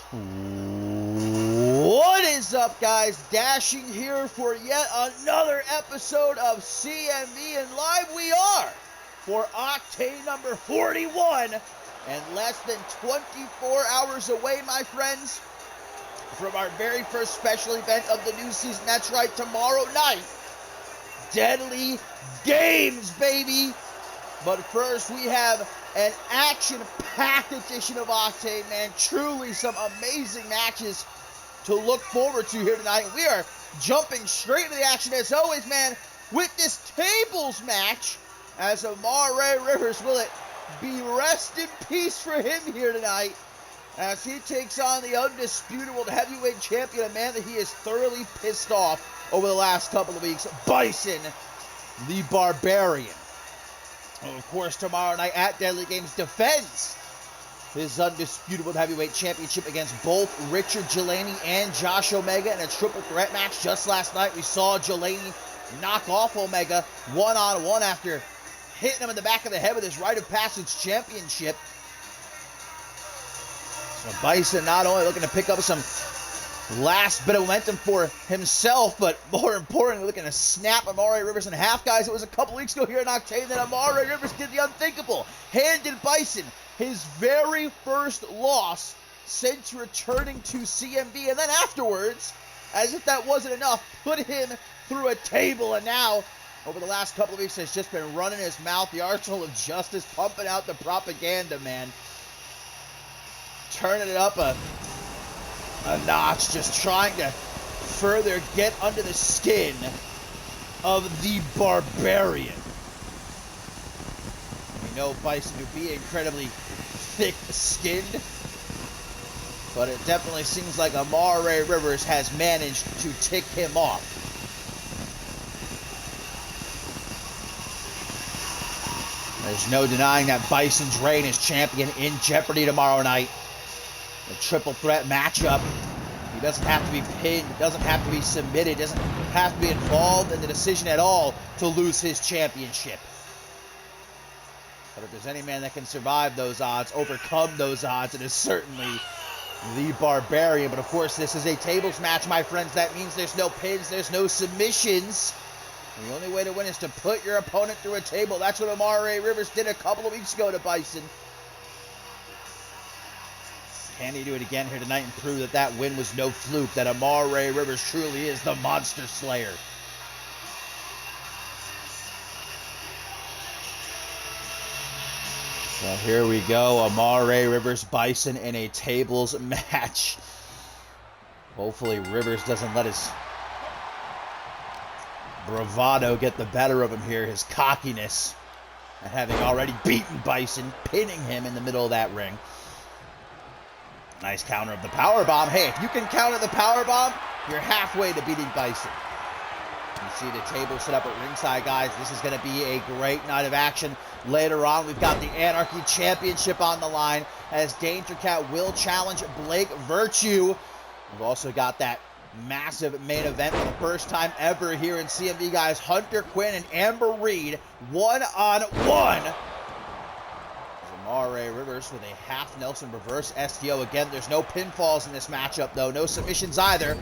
What is up, guys? Dashing here for yet another episode of CMV, and live we are for Octane number 41, and less than 24 hours away, my friends, from our very first special event of the new season. That's right, tomorrow night, Deadly Games, baby. But first, we have an action-packed edition of Octane, man. Truly some amazing matches to look forward to here tonight. And we are jumping straight into the action, as always, man, with this tables match. As AMAR'E Rivers, will it be rest in peace for him here tonight, as he takes on the undisputable heavyweight champion, a man that he is thoroughly pissed off over the last couple of weeks, Bison, the Barbarian. And of course, tomorrow night at Deadly Games, defends his undisputable heavyweight championship against both Richard Jelani and Josh Omega in a triple threat match. Just last night, we saw Jelani knock off Omega one-on-one after hitting him in the back of the head with his rite of passage championship. So Bison not only looking to pick up some last bit of momentum for himself, but more importantly, looking to snap AMAR'E Rivers in half. Guys, it was a couple weeks ago here in Octane that AMAR'E Rivers did the unthinkable. Handed Bison his very first loss since returning to CMV, and then afterwards, as if that wasn't enough, put him through a table, and now, over the last couple of weeks, has just been running his mouth, the arsenal of justice, pumping out the propaganda, man. Turning it up a notch, just trying to further get under the skin of the Barbarian. We know Bison to be incredibly thick-skinned, but it definitely seems like AMAR'E Rivers has managed to tick him off. There's no denying that Bison's reign as champion in jeopardy tomorrow night. A triple threat matchup. He doesn't have to be pinned, doesn't have to be submitted, doesn't have to be involved in the decision at all to lose his championship. But if there's any man that can survive those odds, overcome those odds, it is certainly the Barbarian. But of course, this is a tables match, my friends. That means there's no pins, there's no submissions. The only way to win is to put your opponent through a table. That's what AMAR'E Rivers did a couple of weeks ago to Bison. Can he do it again here tonight and prove that that win was no fluke, that AMAR'E Rivers truly is the Monster Slayer? So here we go, AMAR'E Rivers, Bison in a tables match. Hopefully Rivers doesn't let his bravado get the better of him here, his cockiness, and having already beaten Bison, pinning him in the middle of that ring. Nice counter of the powerbomb. Hey, if you can counter the powerbomb, you're halfway to beating Bison. You see the table set up at ringside, guys. This is going to be a great night of action. Later on, we've got the Anarchy Championship on the line, as Danger Cat will challenge Blake Virtue. We've also got that massive main event for the first time ever here in CMV, guys. Hunter Quinn and Amber Reed, one-on-one. AMAR'E Rivers with a half Nelson reverse STO. Again, there's no pinfalls in this matchup, though. No submissions either.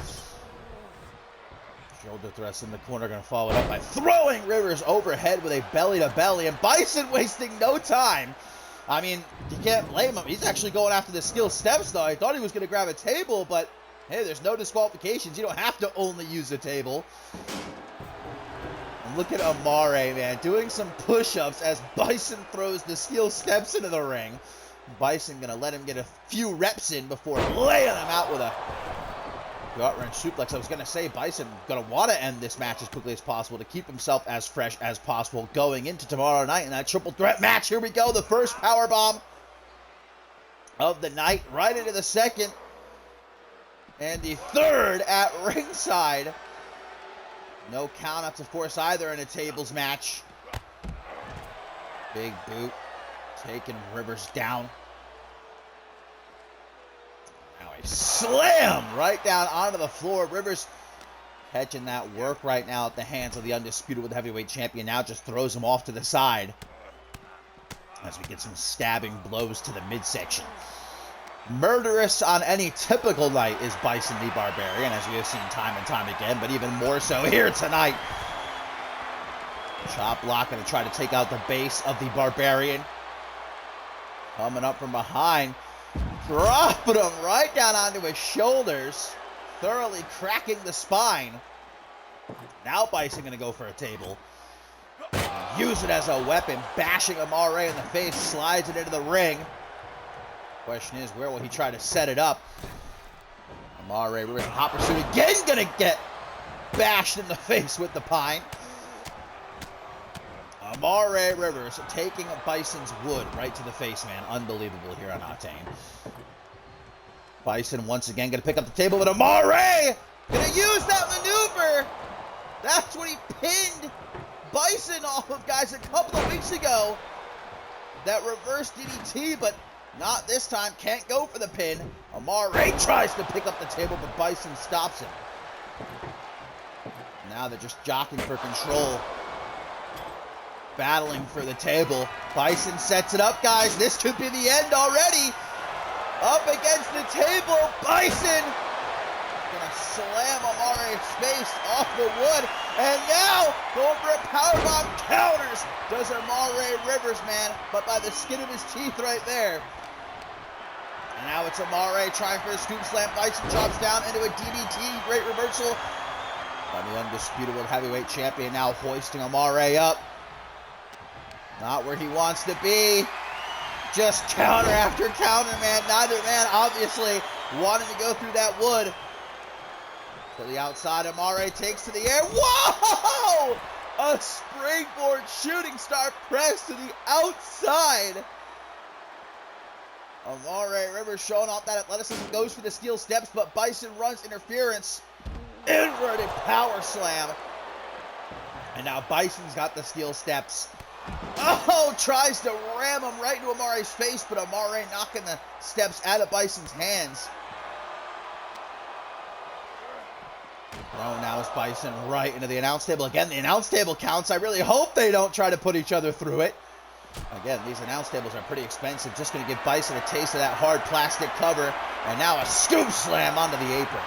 Shoulder thrust in the corner, going to follow it up by throwing Rivers overhead with a belly-to-belly. And Bison wasting no time. I mean, you can't blame him. He's actually going after the skill steps, though. I thought he was going to grab a table, but hey, there's no disqualifications. You don't have to only use a table. And look at AMAR'E, man, doing some push-ups as Bison throws the steel steps into the ring. Bison going to let him get a few reps in before laying him out with a gut-wrench suplex. I was going to say Bison going to want to end this match as quickly as possible to keep himself as fresh as possible going into tomorrow night in that triple threat match. Here we go, the first powerbomb of the night, right into the second. And the third at ringside. No countouts, of course, either in a tables match. Big boot, taking Rivers down. Now a slam right down onto the floor. Rivers catching that work right now at the hands of the undisputed heavyweight champion. Now just throws him off to the side as we get some stabbing blows to the midsection. Murderous on any typical night is Bison the Barbarian, as we have seen time and time again, but even more so here tonight. Chop block going to try to take out the base of the Barbarian. Coming up from behind, dropping him right down onto his shoulders, thoroughly cracking the spine. Now Bison going to go for a table. Use it as a weapon, bashing AMAR'E in the face, slides it into the ring. Question is, where will he try to set it up? AMAR'E with a hot pursuit again, gonna get bashed in the face with the pine. AMAR'E Rivers taking Bison's wood right to the face, man. Unbelievable here on Octane. Bison once again gonna pick up the table, but AMAR'E gonna use that maneuver. That's what he pinned Bison off of, guys, a couple of weeks ago. That reverse DDT, but not this time. Can't go for the pin. AMAR'E tries to pick up the table, but Bison stops him. Now they're just jockeying for control. Battling for the table. Bison sets it up, guys. This could be the end already. Up against the table. Bison gonna slam AMAR'E's face off the wood. And now going for a powerbomb, counters. Does AMAR'E Rivers, man. But by the skin of his teeth right there. And now it's AMAR'E trying for a scoop slam. Bison drops down into a DDT. Great reversal by the undisputed world heavyweight champion. Now hoisting AMAR'E up. Not where he wants to be. Just counter after counter, man. Neither man obviously wanting to go through that wood. To the outside, AMAR'E takes to the air. Whoa! A springboard shooting star press to the outside. AMAR'E Rivers showing off that athleticism, goes for the steel steps, but Bison runs interference. Inverted power slam. And now Bison's got the steel steps. Oh, tries to ram him right into AMAR'E's face, but AMAR'E knocking the steps out of Bison's hands. Oh, now is Bison right into the announce table. Again, the announce table counts. I really hope they don't try to put each other through it. Again, these announce tables are pretty expensive. Just going to give Bison a taste of that hard plastic cover. And now a scoop slam onto the apron.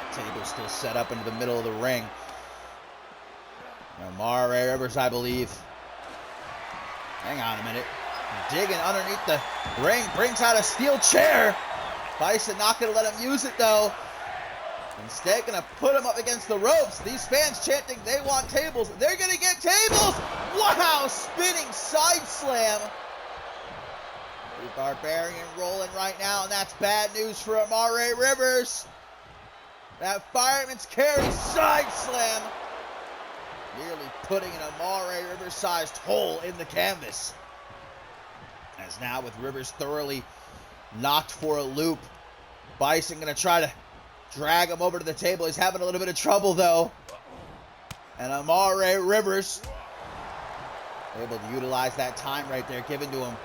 That table still set up into the middle of the ring. AMAR'E Rivers, I believe. Hang on a minute. Digging underneath the ring. Brings out a steel chair. Bison not going to let him use it, though. Instead, going to put him up against the ropes. These fans chanting they want tables. They're going to get tables. Wow, spinning side slam. The Barbarian rolling right now, and that's bad news for AMAR'E Rivers. That fireman's carry side slam. Nearly putting an AMAR'E Rivers-sized hole in the canvas. As now with Rivers thoroughly knocked for a loop, Bison going to try to drag him over to the table. He's having a little bit of trouble, though. And AMAR'E Rivers able to utilize that time right there given to him.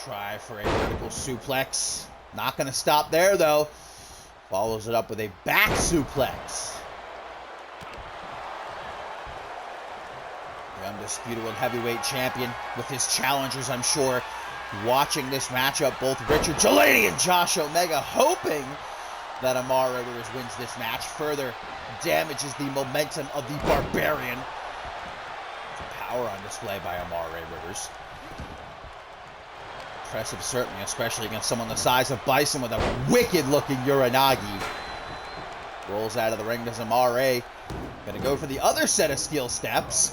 Try for a vertical suplex. Not going to stop there, though. Follows it up with a back suplex. The undisputed world heavyweight champion with his challengers, I'm sure, watching this matchup. Both Richard Delaney and Josh Omega hoping that AMAR'E Rivers wins this match. Further damages the momentum of the Barbarian. Power on display by AMAR'E Rivers. Impressive, certainly, especially against someone the size of Bison with a wicked-looking Uranagi. Rolls out of the ring, does AMAR'E. Gonna go for the other set of steel steps.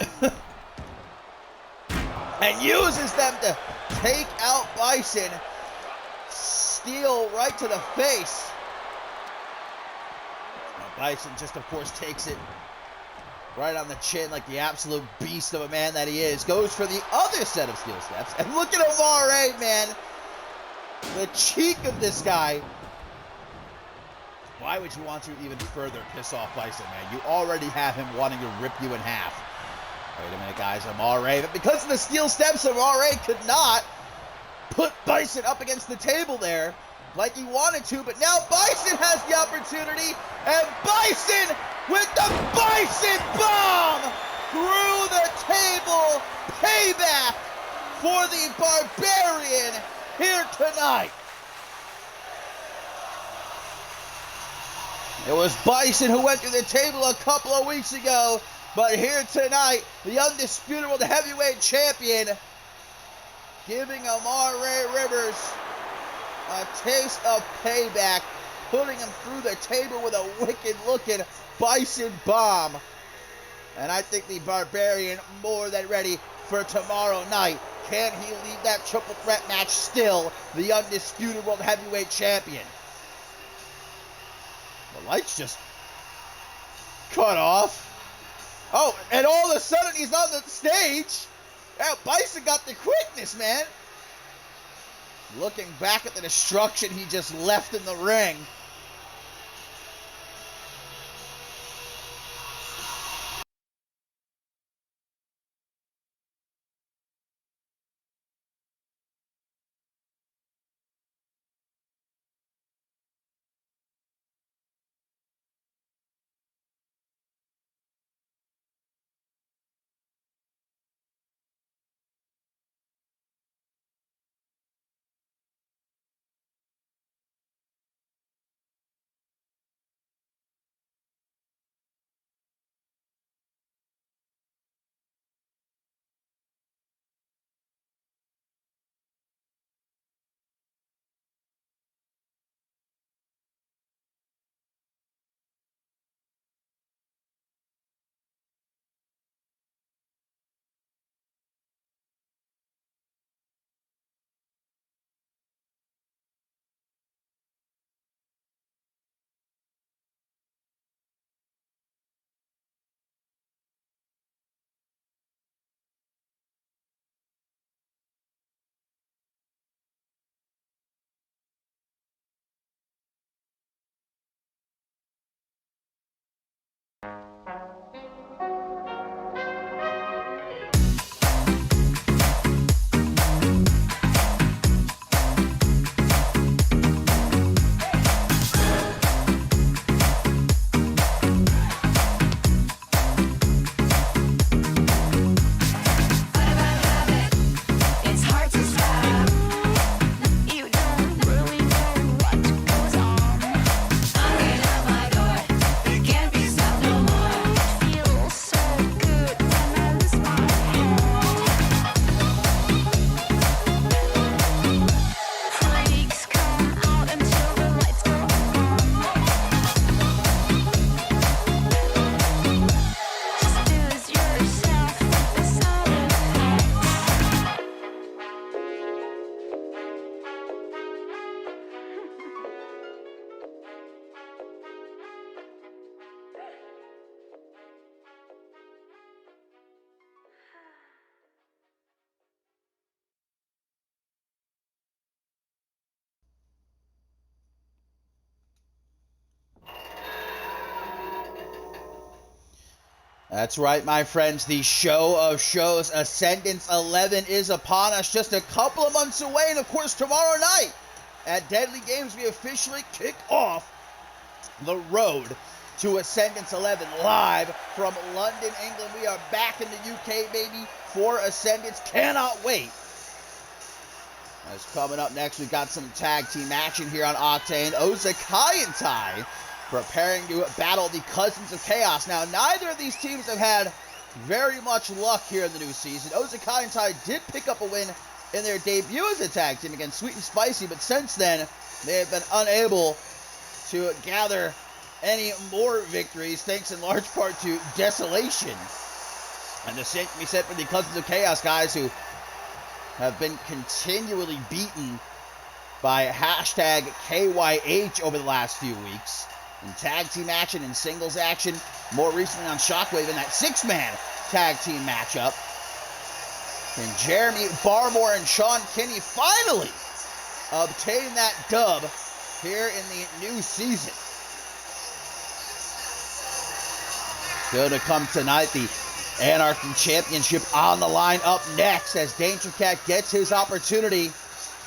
And uses them to take out Bison. Steel right to the face. Now Bison just, of course, takes it right on the chin like the absolute beast of a man that he is. Goes for the other set of steel steps. And look at AMAR'E, man. The cheek of this guy. Why would you want to even further piss off Bison, man? You already have him wanting to rip you in half. Wait a minute, guys. AMAR'E. But because of the steel steps, AMAR'E could not put Bison up against the table there like he wanted to. But now Bison has the opportunity. And Bison with the Bison bomb through the table. Payback for the Barbarian here tonight. It was Bison who went through the table a couple of weeks ago, but here tonight, the undisputed world heavyweight champion, giving AMAR'E Rivers a taste of payback, putting him through the table with a wicked-looking Bison bomb. And I think the Barbarian more than ready for tomorrow night. Can he lead that triple threat match still the undisputed world heavyweight champion? The lights just cut off. Oh, and all of a sudden he's on the stage. Yeah, Bison got the quickness, man. Looking back at the destruction he just left in the ring. That's right, my friends. The show of shows, Ascendance 11, is upon us, just a couple of months away. And, of course, tomorrow night at Deadly Games, we officially kick off the road to Ascendance 11 live from London, England. We are back in the UK, baby, for Ascendance. Cannot wait. As coming up next, we've got some tag team action here on Octane. Ozakai and Tai preparing to battle the Cousins of Chaos. Now, neither of these teams have had very much luck here in the new season. Ozakai and Tai did pick up a win in their debut as a tag team against Sweet and Spicy, but since then, they have been unable to gather any more victories, thanks in large part to Desolation. And the same can be said for the Cousins of Chaos, guys, who have been continually beaten by hashtag KYH over the last few weeks. In tag team action and singles action, more recently on Shockwave in that 6-man tag team matchup. And Jeremy Barmore and Sean Kinney finally obtain that dub here in the new season. Still to come tonight, the Anarchy Championship on the line up next as Danger Cat gets his opportunity.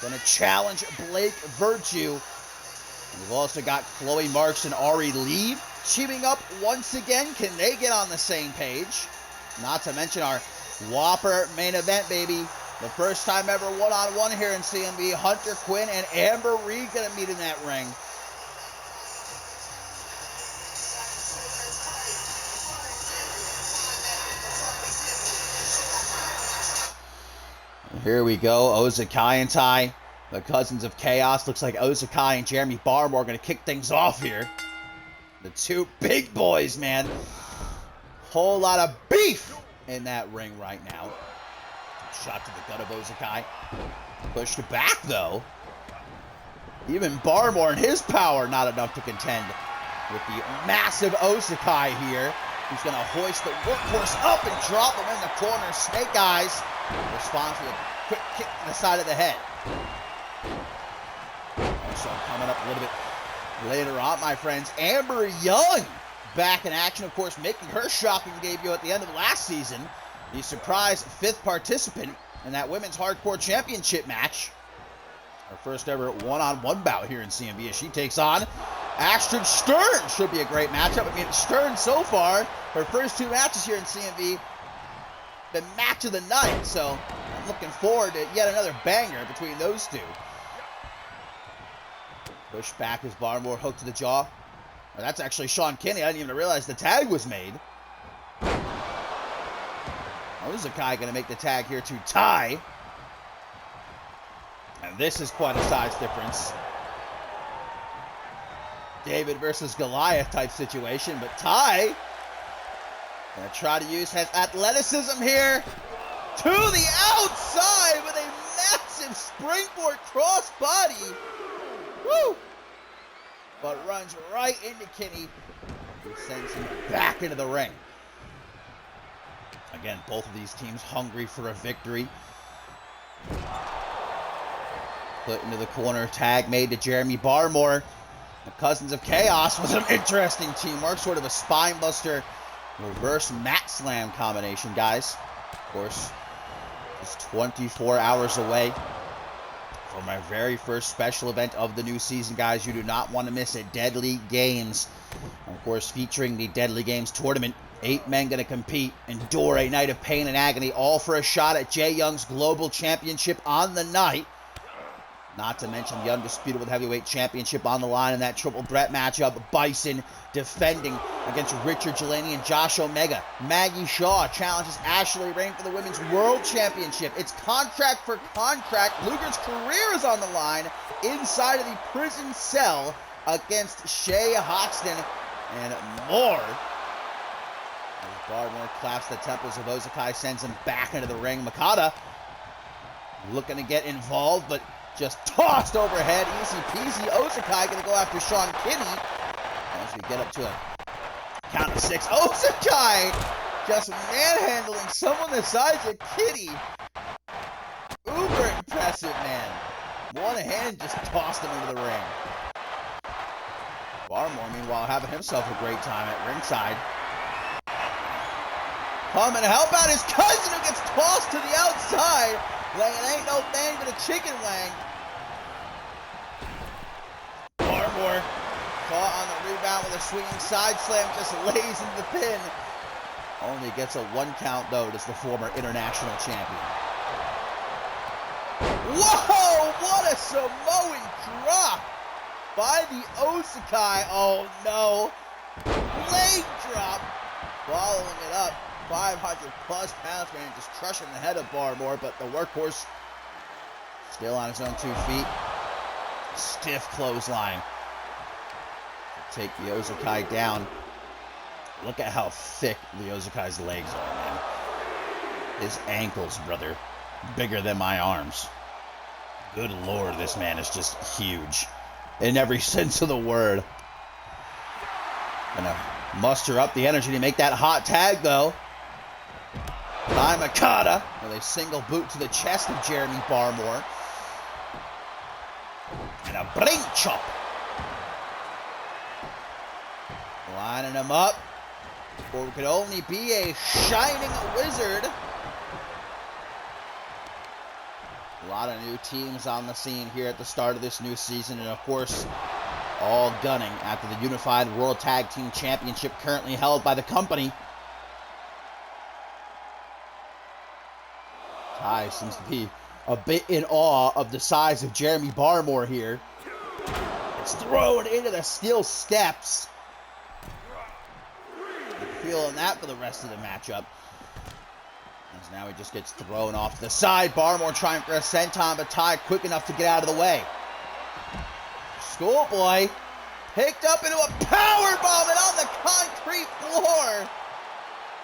Gonna challenge Blake Virtue. We've also got Chloe Marks and Ari Lee teaming up once again. Can they get on the same page? Not to mention our Whopper main event, baby. The first time ever one-on-one here in CMV. Hunter Quinn and AMAR'E going to meet in that ring. Here we go, Ozakai and Ty, the Cousins of Chaos. Looks like Ozakai and Jeremy Barmore are going to kick things off here. The two big boys, man. Whole lot of beef in that ring right now. Shot to the gut of Ozakai. Pushed back, though. Even Barmore and his power not enough to contend with the massive Ozakai here. He's going to hoist the workhorse up and drop him in the corner. Snake Eyes responds with a quick kick to the side of the head. Also coming up a little bit later on, my friends, Amber Young back in action, of course, making her shocking debut at the end of last season. The surprise 5th participant in that Women's Hardcore Championship match. Her first ever one-on-one bout here in CMV as she takes on Astrid Stern. Should be a great matchup. I mean, Stern so far, her first 2 matches here in CMV, the match of the night. So I'm looking forward to yet another banger between those two. Push back as Barmore, hook to the jaw. Oh, that's actually Sean Kinney. I didn't even realize the tag was made. Ozakai going to make the tag here to Ty. And this is quite a size difference. David versus Goliath type situation, but Ty going to try to use his athleticism here to the outside with a massive springboard crossbody. Woo! But runs right into Kinney, who sends him back into the ring. Again, both of these teams hungry for a victory. Put into the corner, tag made to Jeremy Barmore. The Cousins of Chaos with some interesting teamwork, sort of a spine buster reverse mat slam combination, guys. Of course, just 24 hours away from our very first special event of the new season, guys. You do not want to miss it. Deadly Games. Of course, featuring the Deadly Games tournament. 8 men going to compete, endure a night of pain and agony, all for a shot at Jay Young's Global Championship on the night. Not to mention the Undisputed Heavyweight Championship on the line in that triple threat matchup. Bison defending against Richard Jelani and Josh Omega. Maggie Shaw challenges Ashley Rain for the Women's World Championship. It's contract for contract. Luger's career is on the line inside of the prison cell against Shay Hoxton and more. As Barmore claps the temples of Ozakai, sends him back into the ring. Makata looking to get involved, but just tossed overhead. Easy peasy. Ozakai going to go after Sean Kinney. As we get up to a count of 6. Ozakai just manhandling someone the size of Kinney. Uber impressive, man. One hand just tossed him into the ring. Barmore, meanwhile, having himself a great time at ringside. Come and help out his cousin, who gets tossed to the outside. Like it ain't no thing but a chicken wing. Barmore caught on the rebound with a swinging side slam, just lays into the pin. Only gets a 1 count, though, as the former international champion. Whoa! What a Samoan drop by the Ozakai. Oh, no. Leg drop. Following it up. 500+ pounds, man, just crushing the head of Barmore, but the workhorse still on his own 2 feet. Stiff clothesline. Take the Ozakai down. Look at how thick the Ozakai's legs are, man. His ankles, brother, bigger than my arms. Good Lord, this man is just huge in every sense of the word. Gonna muster up the energy to make that hot tag, though. By Makata with a single boot to the chest of Jeremy Barmore. And a brain chop. Lining him up for what could only be a shining wizard. A lot of new teams on the scene here at the start of this new season. And of course, all gunning after the Unified World Tag Team Championship currently held by the company. Ty seems to be a bit in awe of the size of Jeremy Barmore here. It's thrown into the steel steps. Feeling that for the rest of the matchup. As now he just gets thrown off to the side. Barmore trying for a senton, but Ty quick enough to get out of the way. Schoolboy picked up into a power bomb and on the concrete floor.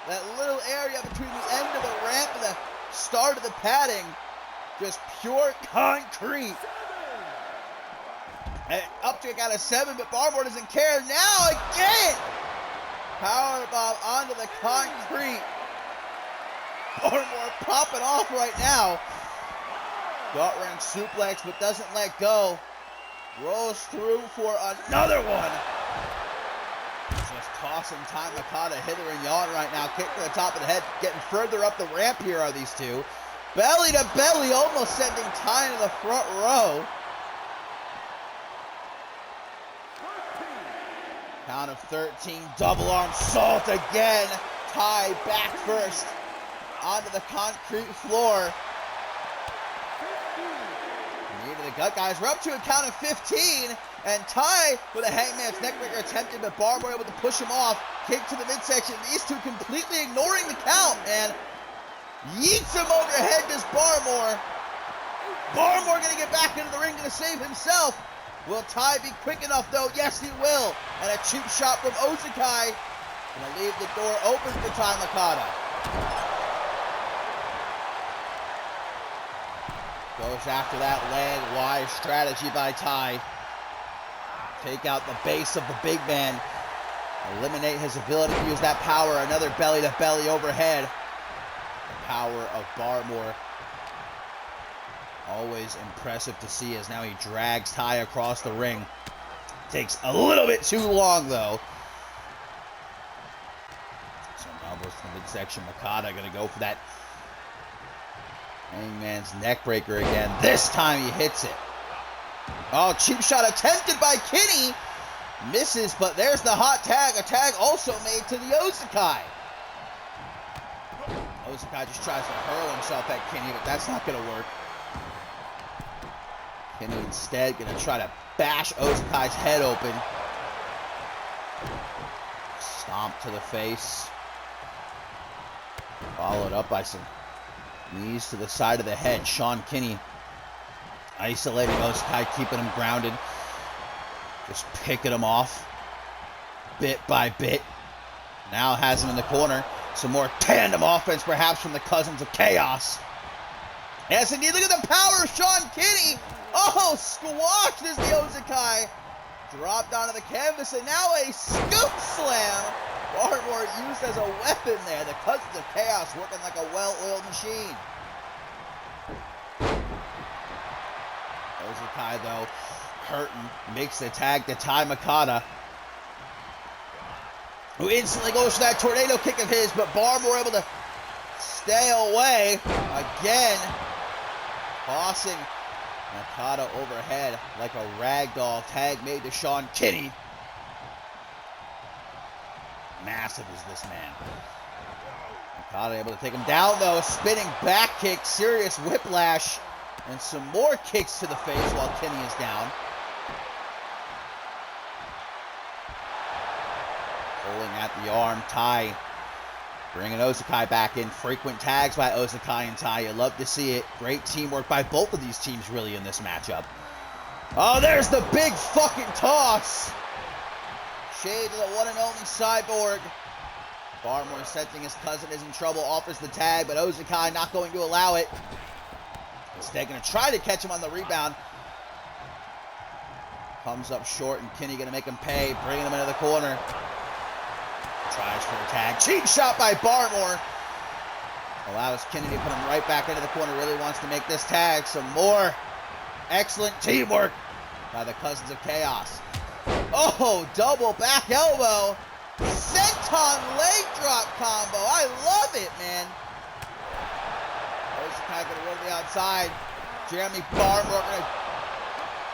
That little area between the end of the ramp and the start of the padding, just pure concrete. And up to a count of 7, but Barmore doesn't care. Now again, power bomb onto the concrete. Barmore popping off right now. Gut wrench suplex, but doesn't let go. Rolls through for another one. Just tossing Ty Makata hither and yon right now. Kick to the top of the head. Getting further up the ramp here are these two. Belly to belly, almost sending Ty into the front row. Count of 13. Double arm salt again. Ty back first onto the concrete floor. Knee to the gut, guys. We're up to a count of 15. And Ty with a hangman's neckbreaker attempted, but Barmore able to push him off. Kick to the midsection. These two completely ignoring the count, and yeets him overhead, does Barmore. Barmore going to get back into the ring to save himself. Will Ty be quick enough, though? Yes, he will. And a cheap shot from Ozakai. Going to leave the door open for Ty Makata. Goes after that leg-wise strategy by Ty. Take out the base of the big man. Eliminate his ability to use that power. Another belly-to-belly overhead. The power of Barmore. Always impressive to see as now he drags Ty across the ring. Takes a little bit too long, though. Some elbows to the midsection. Makata going to go for that hangman's neckbreaker again. This time he hits it. Oh, cheap shot attempted by Kenny. Misses, but there's the hot tag. A tag also made to the Ozakai. Ozakai just tries to hurl himself at Kenny, but that's not going to work. Kenny instead going to try to bash Ozakai's head open. Stomp to the face. Followed up by some knees to the side of the head. Sean Kinney isolating Ozakai, keeping him grounded. Just picking him off bit by bit. Now has him in the corner. Some more tandem offense perhaps from the Cousins of Chaos. Yes, indeed. Look at the power of Sean Kinney. Oh, squashed as the Ozakai dropped onto the canvas, and now a scoop slam. Barmore used as a weapon there. The Cousins of Chaos working like a well-oiled machine. Ozakai, though, hurting, makes the tag to Ty Makata, who instantly goes for that tornado kick of his, but Barmore able to stay away again, tossing Makata overhead like a ragdoll. Tag made to Sean Kinney. Massive is this man. Makata able to take him down, though. Spinning back kick, serious whiplash, and some more kicks to the face while Kinney is down. Pulling at the arm, Ty bringing Ozakai back in. Frequent tags by Ozakai and Ty. You love to see it. Great teamwork by both of these teams really in this matchup. Oh, there's the big fucking toss. Shade to the one and only Cyborg. Barmore sensing his cousin is in trouble, offers the tag, but Ozakai not going to allow it. Instead, going to try to catch him on the rebound. Comes up short, and Kinney going to make him pay, bringing him into the corner. Tries for a tag. Cheap shot by Barmore. Allows Kinney to put him right back into the corner. Really wants to make this tag. Some more excellent teamwork by the Cousins of Chaos. Oh, double back elbow. Senton leg drop combo. I love it, man. Ozakai going to go to the outside. Jeremy Barmore going to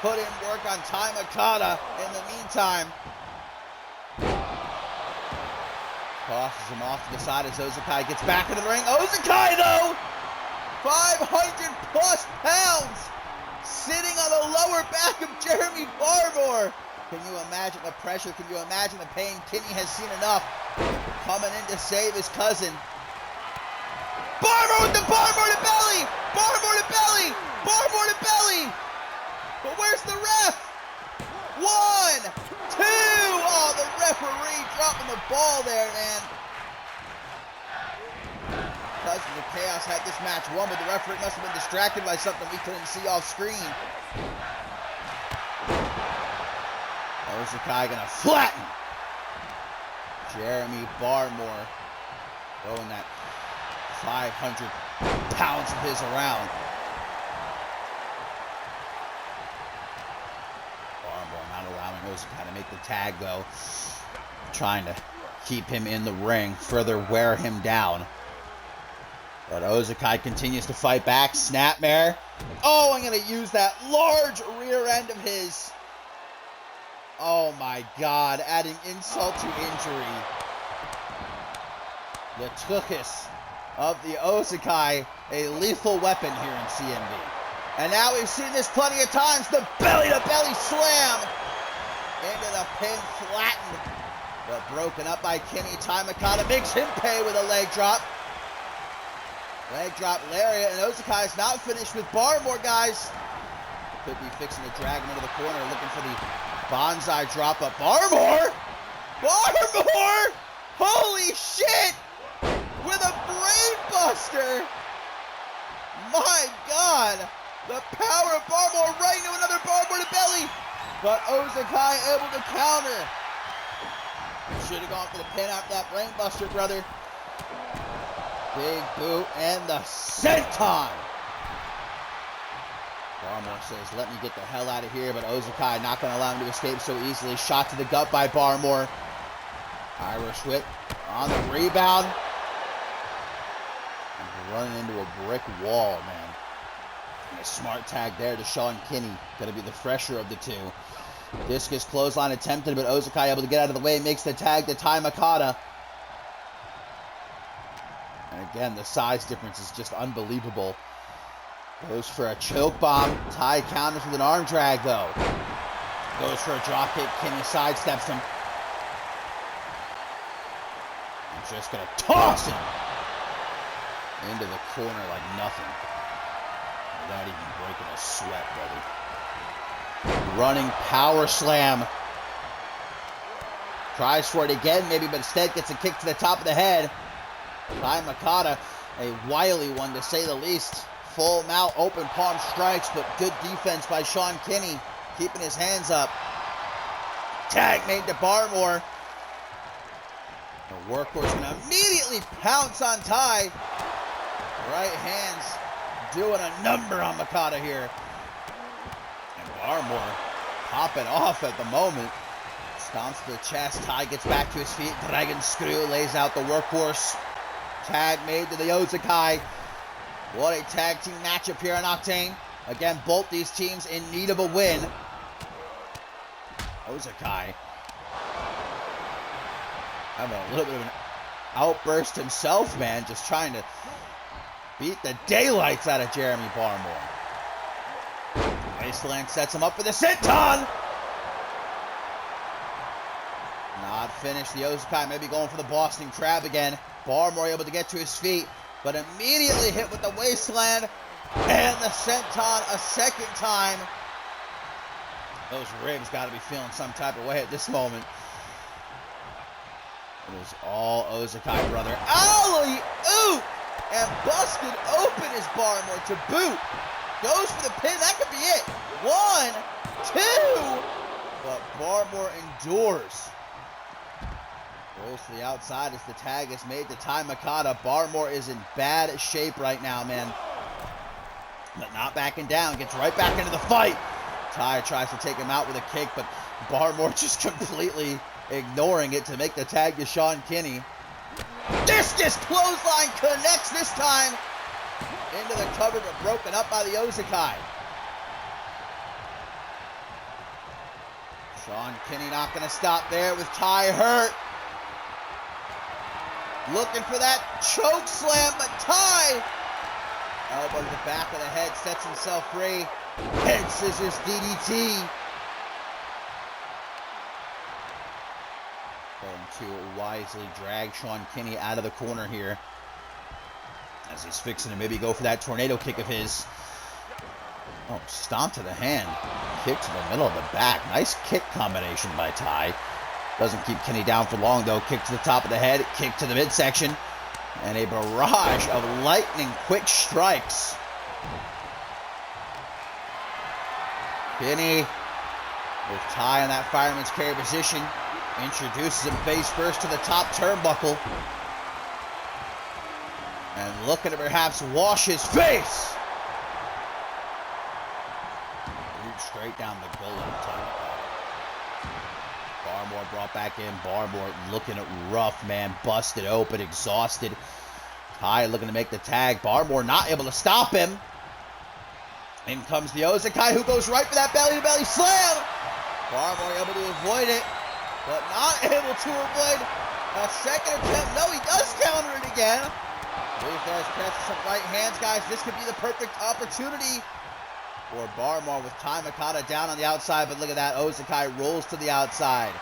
put in work on Ty Makata in the meantime. Tosses him off to the side as Ozakai gets back into the ring. Ozakai, though, 500 plus pounds sitting on the lower back of Jeremy Barmore. Can you imagine the pressure? Can you imagine the pain? Kinney has seen enough. Coming in to save his cousin. Barmore with the Barmore to belly! Barmore to belly! Barmore to belly! But where's the ref? 1, 2! Oh, the referee dropping the ball there, man. Cousins of Chaos had this match won, but the referee must have been distracted by something we couldn't see off screen. Ozakai gonna flatten Jeremy Barmore, throwing that 500 pounds of his around. Barmore not allowing Ozakai to make the tag, though. Trying to keep him in the ring, further wear him down. But Ozakai continues to fight back. Snapmare. Oh, I'm going to use that large rear end of his. Oh my God, adding insult to injury. The Tuchus of the Ozakai, a lethal weapon here in CMV. And now we've seen this plenty of times. The belly-to-belly slam into the pin, flattened, but broken up by Kenny. Taimikata makes him pay with a leg drop. Leg drop lariat, and Ozakai is not finished with Barmore, guys. Could be fixing to drag him into the corner, looking for the bonsai drop up. Barmore! Barmore! Holy shit! With a brain buster! My God! The power of Barmore right into another Barmore to belly! But Ozakai able to counter. Should have gone for the pin after that brain buster, brother. Big boot and the senton. Barmore says, let me get the hell out of here, but Ozakai not going to allow him to escape so easily. Shot to the gut by Barmore. Irish whip on the rebound. And running into a brick wall, man. And a smart tag there to Sean Kinney. Going to be the fresher of the two. Discus clothesline attempted, but Ozakai able to get out of the way. Makes the tag to Taimikata. And again, the size difference is just unbelievable. Goes for a choke bomb. Tai counters with an arm drag, though. Goes for a drop kick. Kinney sidesteps him. And just going to toss him into the corner like nothing. Without even breaking a sweat, brother. Running power slam. Tries for it again, maybe, but instead gets a kick to the top of the head. Taimikata, a wily one to say the least. Full mount, open palm strikes, but good defense by Sean Kinney, keeping his hands up. Tag made to Barmore. The workhorse gonna immediately pounce on Tai. Right hands doing a number on Mikata here. And Barmore popping off at the moment. Stomps to the chest. Tai gets back to his feet. Dragon Screw lays out the workhorse. Tag made to the Ozakai. What a tag team matchup here on Octane. Again, both these teams in need of a win. Ozakai having a little bit of an outburst himself, man. Just trying to beat the daylights out of Jeremy Barmore. Wasteland sets him up for the senton. Not finished. The Ozakai maybe going for the Boston Crab again. Barmore able to get to his feet, but immediately hit with the Wasteland and the senton a second time. Those ribs got to be feeling some type of way at this moment. It is all Ozakai, brother. Alley-oop! And busted open is Barmore to boot. Goes for the pin. That could be it. 1, 2. But Barmore endures. Goes to the outside as the tag is made to Taimikata. Barmore is in bad shape right now, man. But not backing down. Gets right back into the fight. Tai tries to take him out with a kick, but Barmore just completely ignoring it to make the tag to Sean Kinney. Discus clothesline connects this time into the cover, but broken up by the Ozakai. Sean Kinney not going to stop there with Tai hurt. Looking for that choke slam, but Tai Elbow to the back of the head, sets himself free. Head scissors DDT. Going to wisely drag Sean Kinney out of the corner here, as he's fixing to maybe go for that tornado kick of his. Oh, stomp to the hand. Kick to the middle of the back. Nice kick combination by Ty. Doesn't keep Kinney down for long, though. Kick to the top of the head. Kick to the midsection. And a barrage of lightning quick strikes. Kinney, with Ty in that fireman's carry position, introduces him face first to the top turnbuckle. And looking to perhaps wash his face. Root straight down the gullet of Ty. Barmore brought back in. Barmore looking rough, man. Busted open, exhausted. Ty looking to make the tag. Barmore not able to stop him. In comes the Ozakai, who goes right for that belly-to-belly slam. Barmore able to avoid it, but not able to avoid a second attempt. No, he does counter it again. Really fast press with some right hands, guys. This could be the perfect opportunity for Barmore with Ty Makata down on the outside, but look at that. Ozakai rolls to the outside.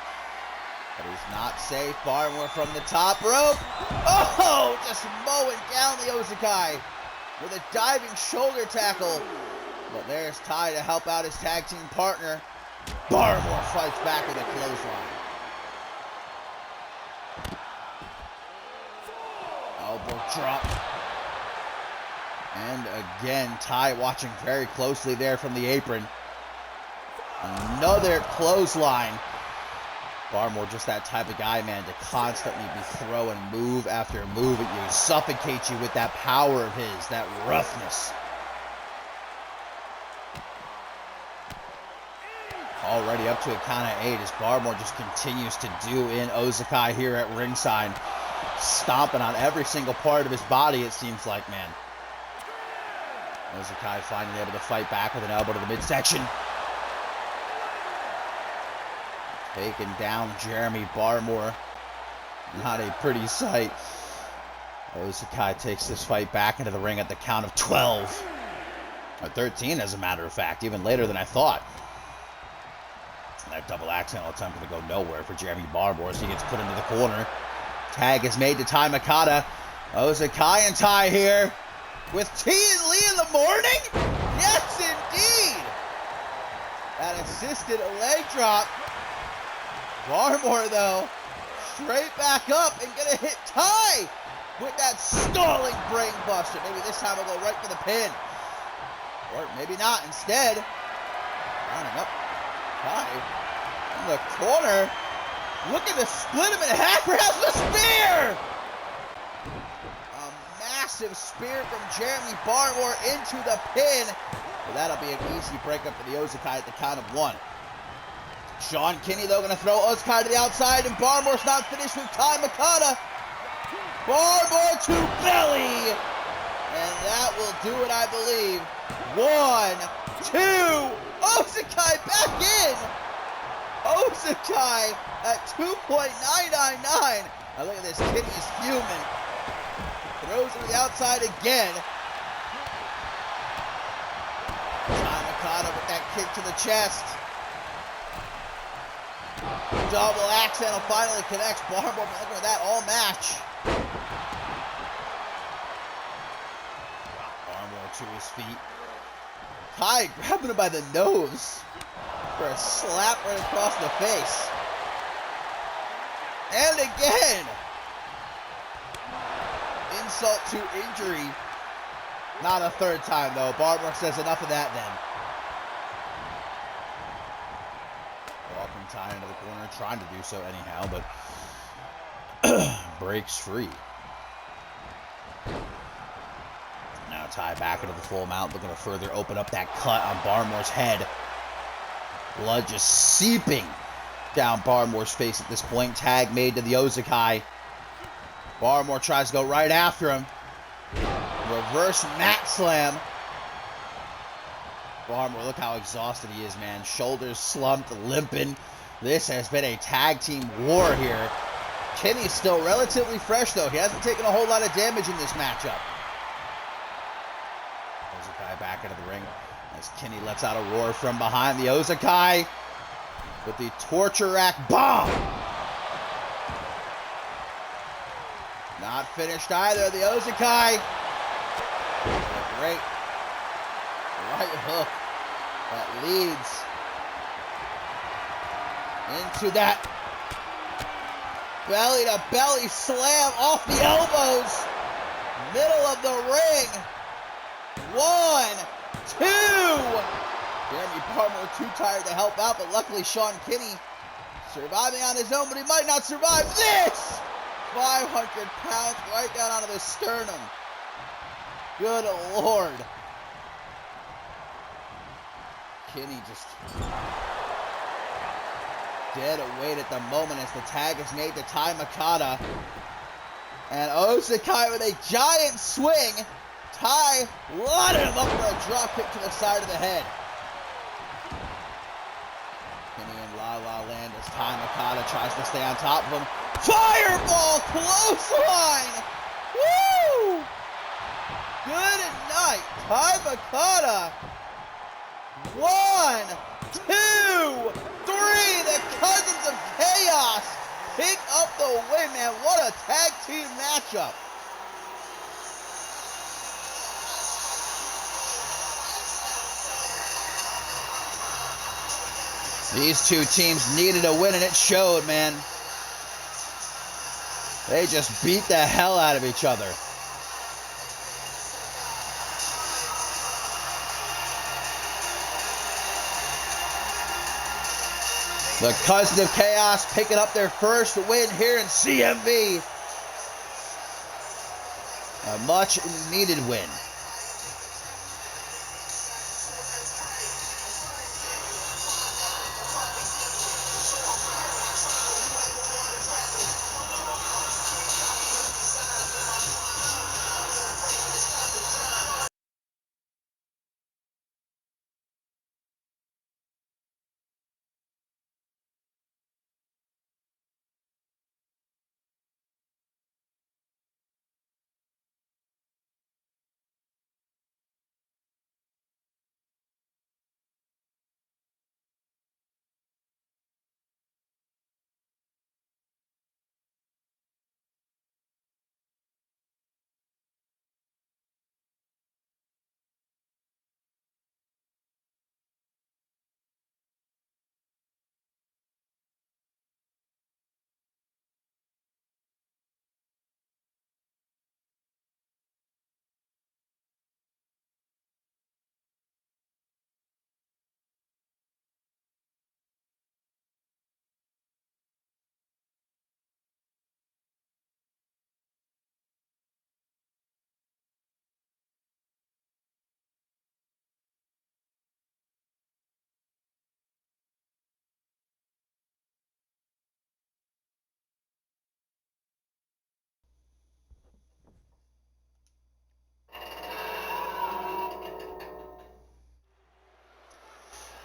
But he's not safe. Barmore from the top rope. Oh, just mowing down the Ozakai with a diving shoulder tackle. But there's Ty to help out his tag team partner. Barmore fights back with a clothesline. Elbow drop. And again, Ty watching very closely there from the apron. Another clothesline. Barmore just that type of guy, man, to constantly be throwing move after move at you. Suffocate you with that power of his, that roughness. Already up to a count of 8 as Barmore just continues to do in Ozakai here at ringside. Stomping on every single part of his body, it seems like, man. Ozakai finally able to fight back with an elbow to the midsection. Taking down Jeremy Barmore. Not a pretty sight. Ozakai takes this fight back into the ring at the count of 12. Or 13, as a matter of fact. Even later than I thought. That double accidental attempt to go nowhere for Jeremy Barmore as he gets put into the corner. Tag is made to Ty Makata. Ozakai and Ty here with T and Lee in the morning? Yes, indeed! That assisted leg drop. Barmore, though, straight back up and gonna hit Ty with that stalling brain buster. Maybe this time we'll go right for the pin. Or maybe not. Instead, rounding up Ty in the corner, looking to split him in half, perhaps a spear! A massive spear from Jeremy Barmore into the pin. Well, that'll be an easy breakup for the Ozakai at the count of 1. Sean Kinney, though, going to throw Ozakai to the outside, and Barmore's not finished with Ty Makata. Barmore to belly! And that will do it, I believe. 1, 2, Ozakai back in! Ozakai at 2.999. Now look at this, Kinney is fuming. Throws it to the outside again. Ty Makata with that kick to the chest. Double accidental finally connects. Barmore been looking at that all match. Barmore to his feet. Ty grabbing him by the nose for a slap right across the face. And again. Insult to injury. Not a third time, though. Barmore says enough of that then. Walking Ty into the corner, trying to do so anyhow, but breaks free. Now Ty back into the full mount, looking to further open up that cut on Barmore's head. Blood just seeping down Barmore's face at this point. Tag made to the Ozakai. Barmore tries to go right after him. Reverse mat slam. Barmore, look how exhausted he is, man. Shoulders slumped, limping. This has been a tag team war here. Kinney's still relatively fresh, though. He hasn't taken a whole lot of damage in this matchup. As Kinney lets out a roar from behind the Ozakai with the torture rack bomb. Not finished either. The Ozakai. Great right hook that leads into that belly to belly slam off the elbows. Middle of the ring. 1, 2. Jeremy Palmer too tired to help out, but luckily Sean Kinney surviving on his own, but he might not survive this. 500 pounds right down onto the sternum. Good Lord. Kinney just dead weight at the moment as the tag is made to Tai Makata. And Ozakai with a giant swing. Tai lining him up for a drop kick to the side of the head. Kinney in La La Land as Tai Makata tries to stay on top of him. Fireball clothesline! Woo! Good night, Tai Makata. 1, 2, 3. The Cousins of Chaos pick up the win, man. What a tag team matchup. These two teams needed a win, and it showed, man. They just beat the hell out of each other. The Cousins of Chaos picking up their first win here in CMV. A much needed win.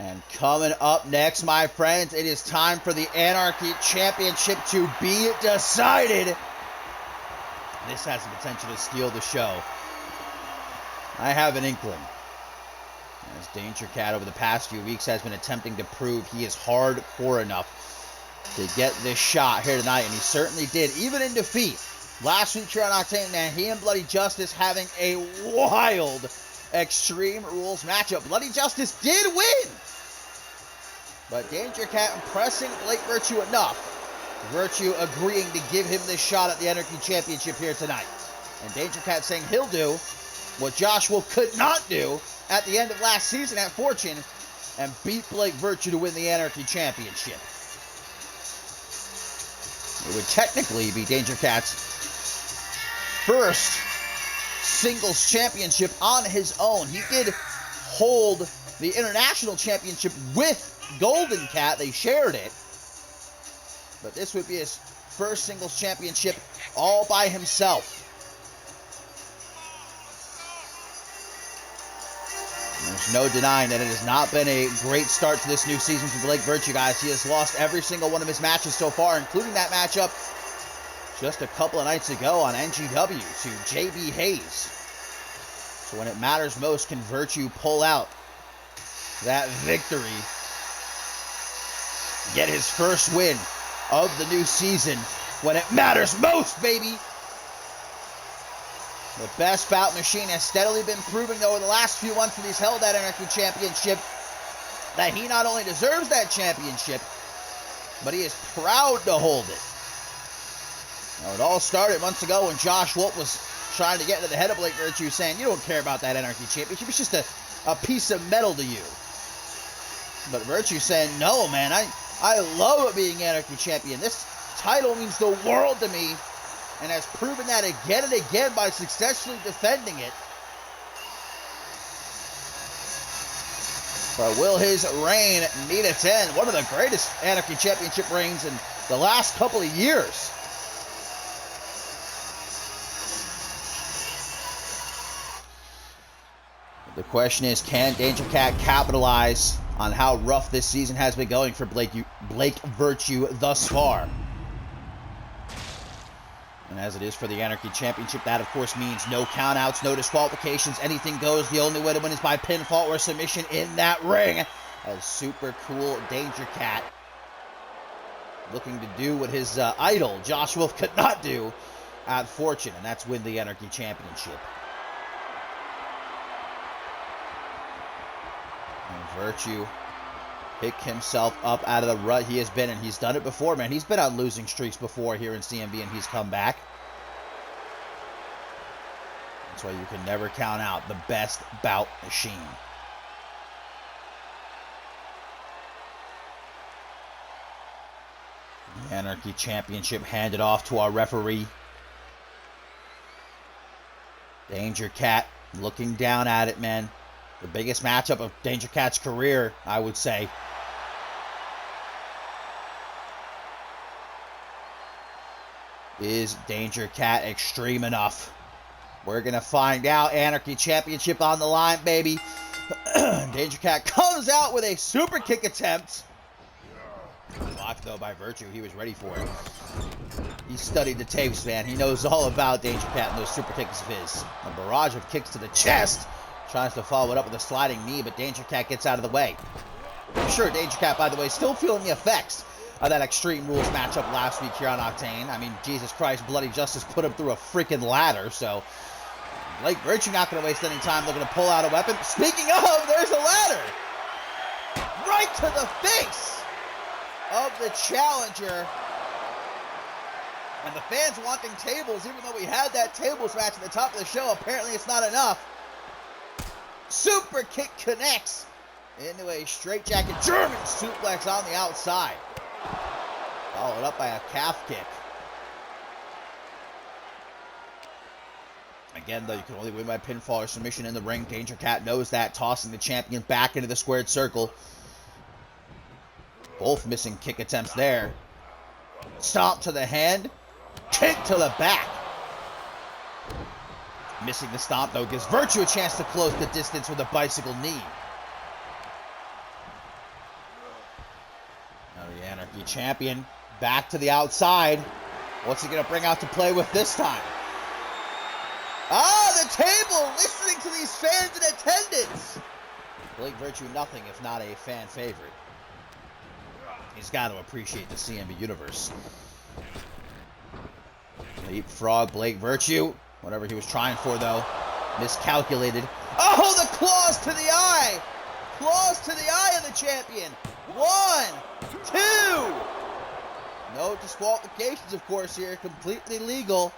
And coming up next, my friends, it is time for the Anarchy Championship to be decided. This has the potential to steal the show. I have an inkling. As Danger Cat over the past few weeks has been attempting to prove he is hardcore enough to get this shot here tonight, and he certainly did, even in defeat. Last week here on Octane, man, he and Bloody Justice having a wild Extreme Rules matchup. Bloody Justice did win, but Danger Cat impressing Blake Virtue enough. Virtue agreeing to give him this shot at the Anarchy Championship here tonight. And Danger Cat saying he'll do what Joshua could not do at the end of last season at Fortune and beat Blake Virtue to win the Anarchy Championship. It would technically be Danger Cat's first singles championship on his own. He did hold the international championship with Golden Cat. They shared it. But this would be his first singles championship all by himself. And there's no denying that it has not been a great start to this new season for Blake Virtue, guys. He has lost every single one of his matches so far, including that matchup just a couple of nights ago on NGW to JB Hayes. So when it matters most, can Virtue pull out that victory. Get his first win of the new season when it matters most, baby. The best bout machine has steadily been proving, though, over the last few months that he's held that Anarchy Championship, that he not only deserves that championship, but he is proud to hold it. Now, it all started months ago when Josh Wolf was trying to get into the head of Blake Virtue, saying, you don't care about that Anarchy Championship, it's just a piece of metal to you. But Virtue saying, no, man, I love being Anarchy Champion. This title means the world to me, and has proven that again and again by successfully defending it. But will his reign meet its end? One of the greatest Anarchy Championship reigns in the last couple of years. The question is, can Danger Cat capitalize on how rough this season has been going for Blake Virtue thus far? And as it is for the Anarchy Championship, that of course means no countouts, no disqualifications, anything goes. The only way to win is by pinfall or submission in that ring. A super cool Danger Cat looking to do what his idol, Josh Wolf, could not do at Fortune, and that's win the Anarchy Championship. And Virtue picked himself up out of the rut he has been in. He's done it before, man. He's been on losing streaks before here in CMV, and he's come back. That's why you can never count out the best bout machine. The Anarchy Championship handed off to our referee. Danger Cat looking down at it, man. The biggest matchup of Danger Cat's career, I would say. Is Danger Cat extreme enough? We're going to find out. Anarchy Championship on the line, baby. Danger Cat comes out with a super kick attempt. Blocked, though, by Virtue. He was ready for it. He studied the tapes, man. He knows all about Danger Cat and those super kicks of his. A barrage of kicks to the chest. Tries to follow it up with a sliding knee, but Danger Cat gets out of the way. I'm sure Danger Cat, by the way, still feeling the effects of that Extreme Rules matchup last week here on Octane. I mean, Jesus Christ, Bloody Justice put him through a freaking ladder, so Blake Virtue not going to waste any time looking to pull out a weapon. Speaking of, there's a ladder! Right to the face of the challenger. And the fans wanting tables, even though we had that tables match at the top of the show, apparently it's not enough. Super kick connects into a straightjacket German suplex on the outside. Followed up by a calf kick. Again, though, you can only win by pinfall or submission in the ring. Danger Cat knows that, tossing the champion back into the squared circle. Both missing kick attempts there. Stomp to the hand. Kick to the back. Missing the stomp, though, gives Virtue a chance to close the distance with a bicycle knee. Now the Anarchy Champion back to the outside. What's he going to bring out to play with this time? Ah, the table! Listening to these fans in attendance! Blake Virtue, nothing if not a fan favorite. He's got to appreciate the CMV universe. Leapfrog Blake Virtue. Whatever he was trying for, though, miscalculated. Oh, the claws to the eye! Claws to the eye of the champion. 1, 2. No disqualifications, of course, here. Completely legal.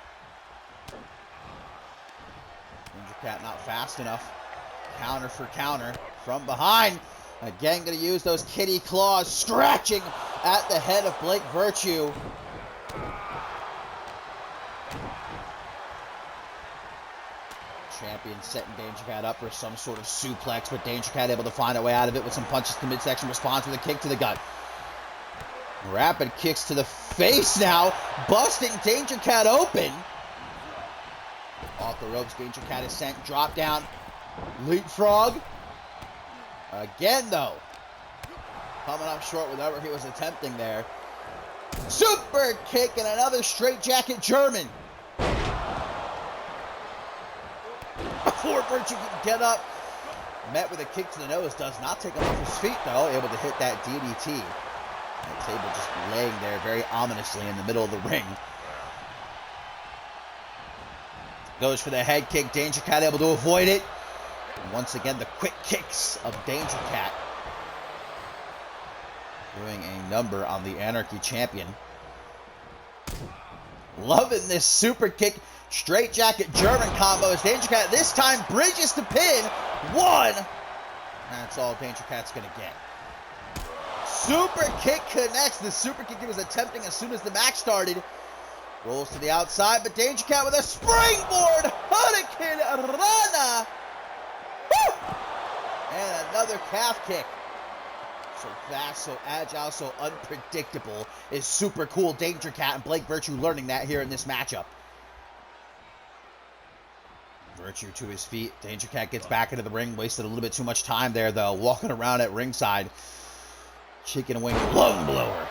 Danger Cat not fast enough. Counter for counter from behind. Again, going to use those kitty claws, scratching at the head of Blake Virtue. Champion setting Danger Cat up for some sort of suplex, but Danger Cat able to find a way out of it with some punches to midsection, responds with a kick to the gut. Rapid kicks to the face now, busting Danger Cat open. Off the ropes, Danger Cat is sent, drop down, leapfrog. Again, though, coming up short with whatever he was attempting there. Super kick and another straightjacket German. Before Virtue can get up, Met with a kick to the nose. Does not take him off his feet, though. Able to hit that DDT. That table just laying there very ominously in the middle of the ring. Goes for the head kick. Danger Cat able to avoid it. And once again, the quick kicks of Danger Cat. Doing a number on the Anarchy champion. Loving this super kick. Straight jacket German combo as Danger Cat this time bridges to pin. 1. That's all Danger Cat's going to get. Super kick connects. The super kick he was attempting as soon as the match started. Rolls to the outside, but Danger Cat with a springboard Hurricane Rana. Woo! And another calf kick. So fast, so agile, so unpredictable is super cool Danger Cat, and Blake Virtue learning that here in this matchup. Virtue to his feet. Danger Cat gets back into the ring. Wasted a little bit too much time there, though. Walking around at ringside. Chicken wing lung blower.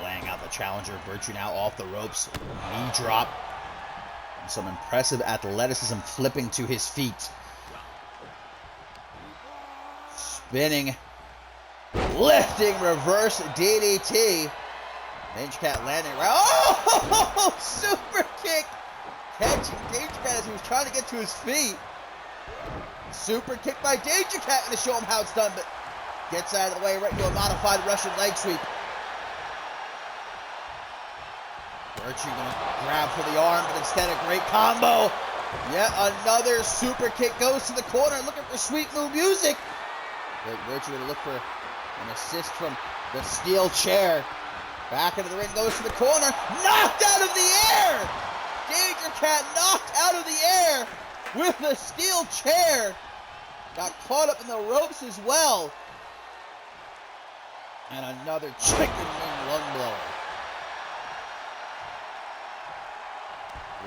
Laying out the challenger. Virtue now off the ropes. Knee drop. And some impressive athleticism flipping to his feet. Spinning. Lifting reverse DDT. Danger Cat landing right. Oh! Super kick. Catching Danger Cat as he was trying to get to his feet. Super kick by Danger Cat, going to show him how it's done, but gets out of the way right into a modified Russian leg sweep. Virtue going to grab for the arm, but instead a great combo. Yet another super kick goes to the corner, looking for sweet move music. But Virtue going to look for an assist from the steel chair. Back into the ring, goes to the corner, knocked out of the air. Danger Cat knocked out of the air with the steel chair. Got caught up in the ropes as well. And another chicken wing lung blower.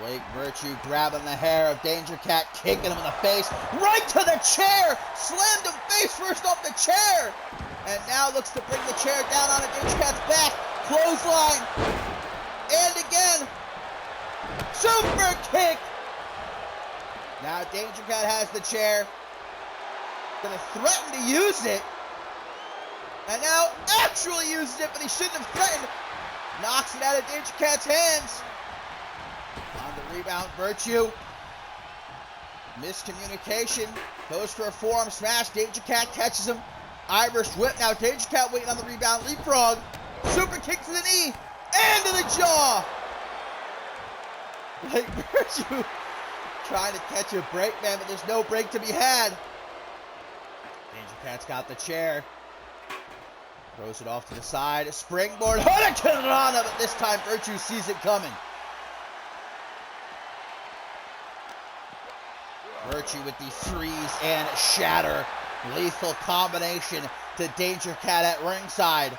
Blake Virtue grabbing the hair of Danger Cat, kicking him in the face. Right to the chair! Slammed him face first off the chair! And now looks to bring the chair down on Danger Cat's back. Clothesline. And again. Super kick! Now Danger Cat has the chair. Gonna threaten to use it. And now actually uses it, but he shouldn't have threatened. Knocks it out of Danger Cat's hands. On the rebound, Virtue. Miscommunication. Goes for a forearm smash. Danger Cat catches him. Irish whip. Now Danger Cat waiting on the rebound. Leapfrog. Super kick to the knee. And to the jaw. Like Virtue trying to catch a break, man, but there's no break to be had. Danger Cat's got the chair. Throws it off to the side. Springboard Hurricane Rana, but this time Virtue sees it coming. Virtue with the freeze and shatter. Lethal combination to Danger Cat at ringside.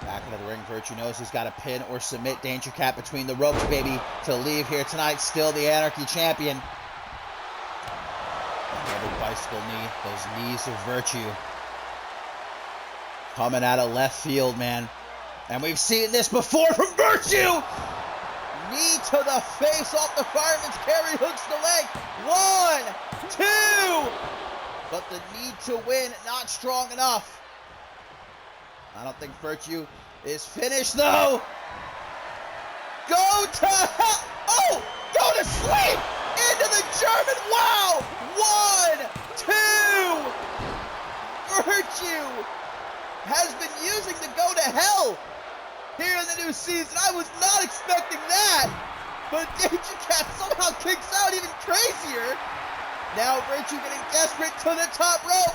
Back into the ring, Virtue knows he's got to pin or submit Danger Cat between the ropes, baby, to leave here tonight. Still the Anarchy champion. Another bicycle knee. Those knees of Virtue. Coming out of left field, man. And we've seen this before from Virtue. Knee to the face off the fireman's carry. Hooks the leg. 1, 2. But the need to win, not strong enough. I don't think Virtue is finished, though. Go to hell. Oh, go to sleep. Into the German. Wow. 1, 2. Virtue has been using the go to hell here in the new season. I was not expecting that. But Danger Cat somehow kicks out even crazier. Now Virtue getting desperate to the top rope.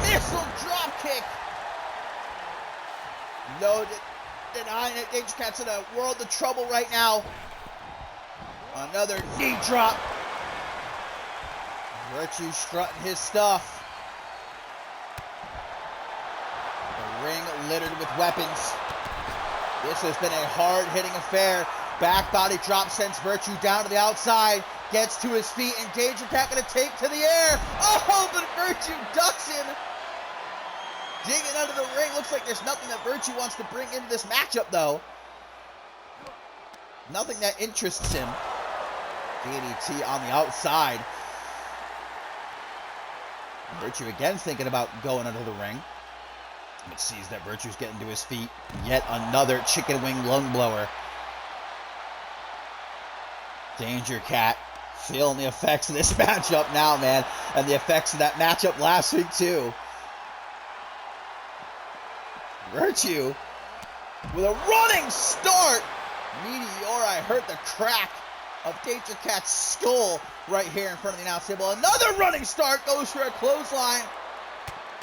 Missile drop kick. No denying it. Danger Cat's in a world of trouble right now. Another knee drop. Virtue strutting his stuff. The ring littered with weapons. This has been a hard-hitting affair. Back body drop sends Virtue down to the outside. Gets to his feet, and Danger Cat gonna take to the air. Oh, but Virtue ducks him. Digging under the ring. Looks like there's nothing that Virtue wants to bring into this matchup, though. Nothing that interests him. DDT on the outside. Virtue again thinking about going under the ring. But sees that Virtue's getting to his feet. Yet another chicken wing lung blower. Danger Cat feeling the effects of this matchup now, man. And the effects of that matchup last week, too. Virtue with a running start. Meteora hurt the crack of Danger Cat's skull right here in front of the announce table. Another running start goes for a clothesline.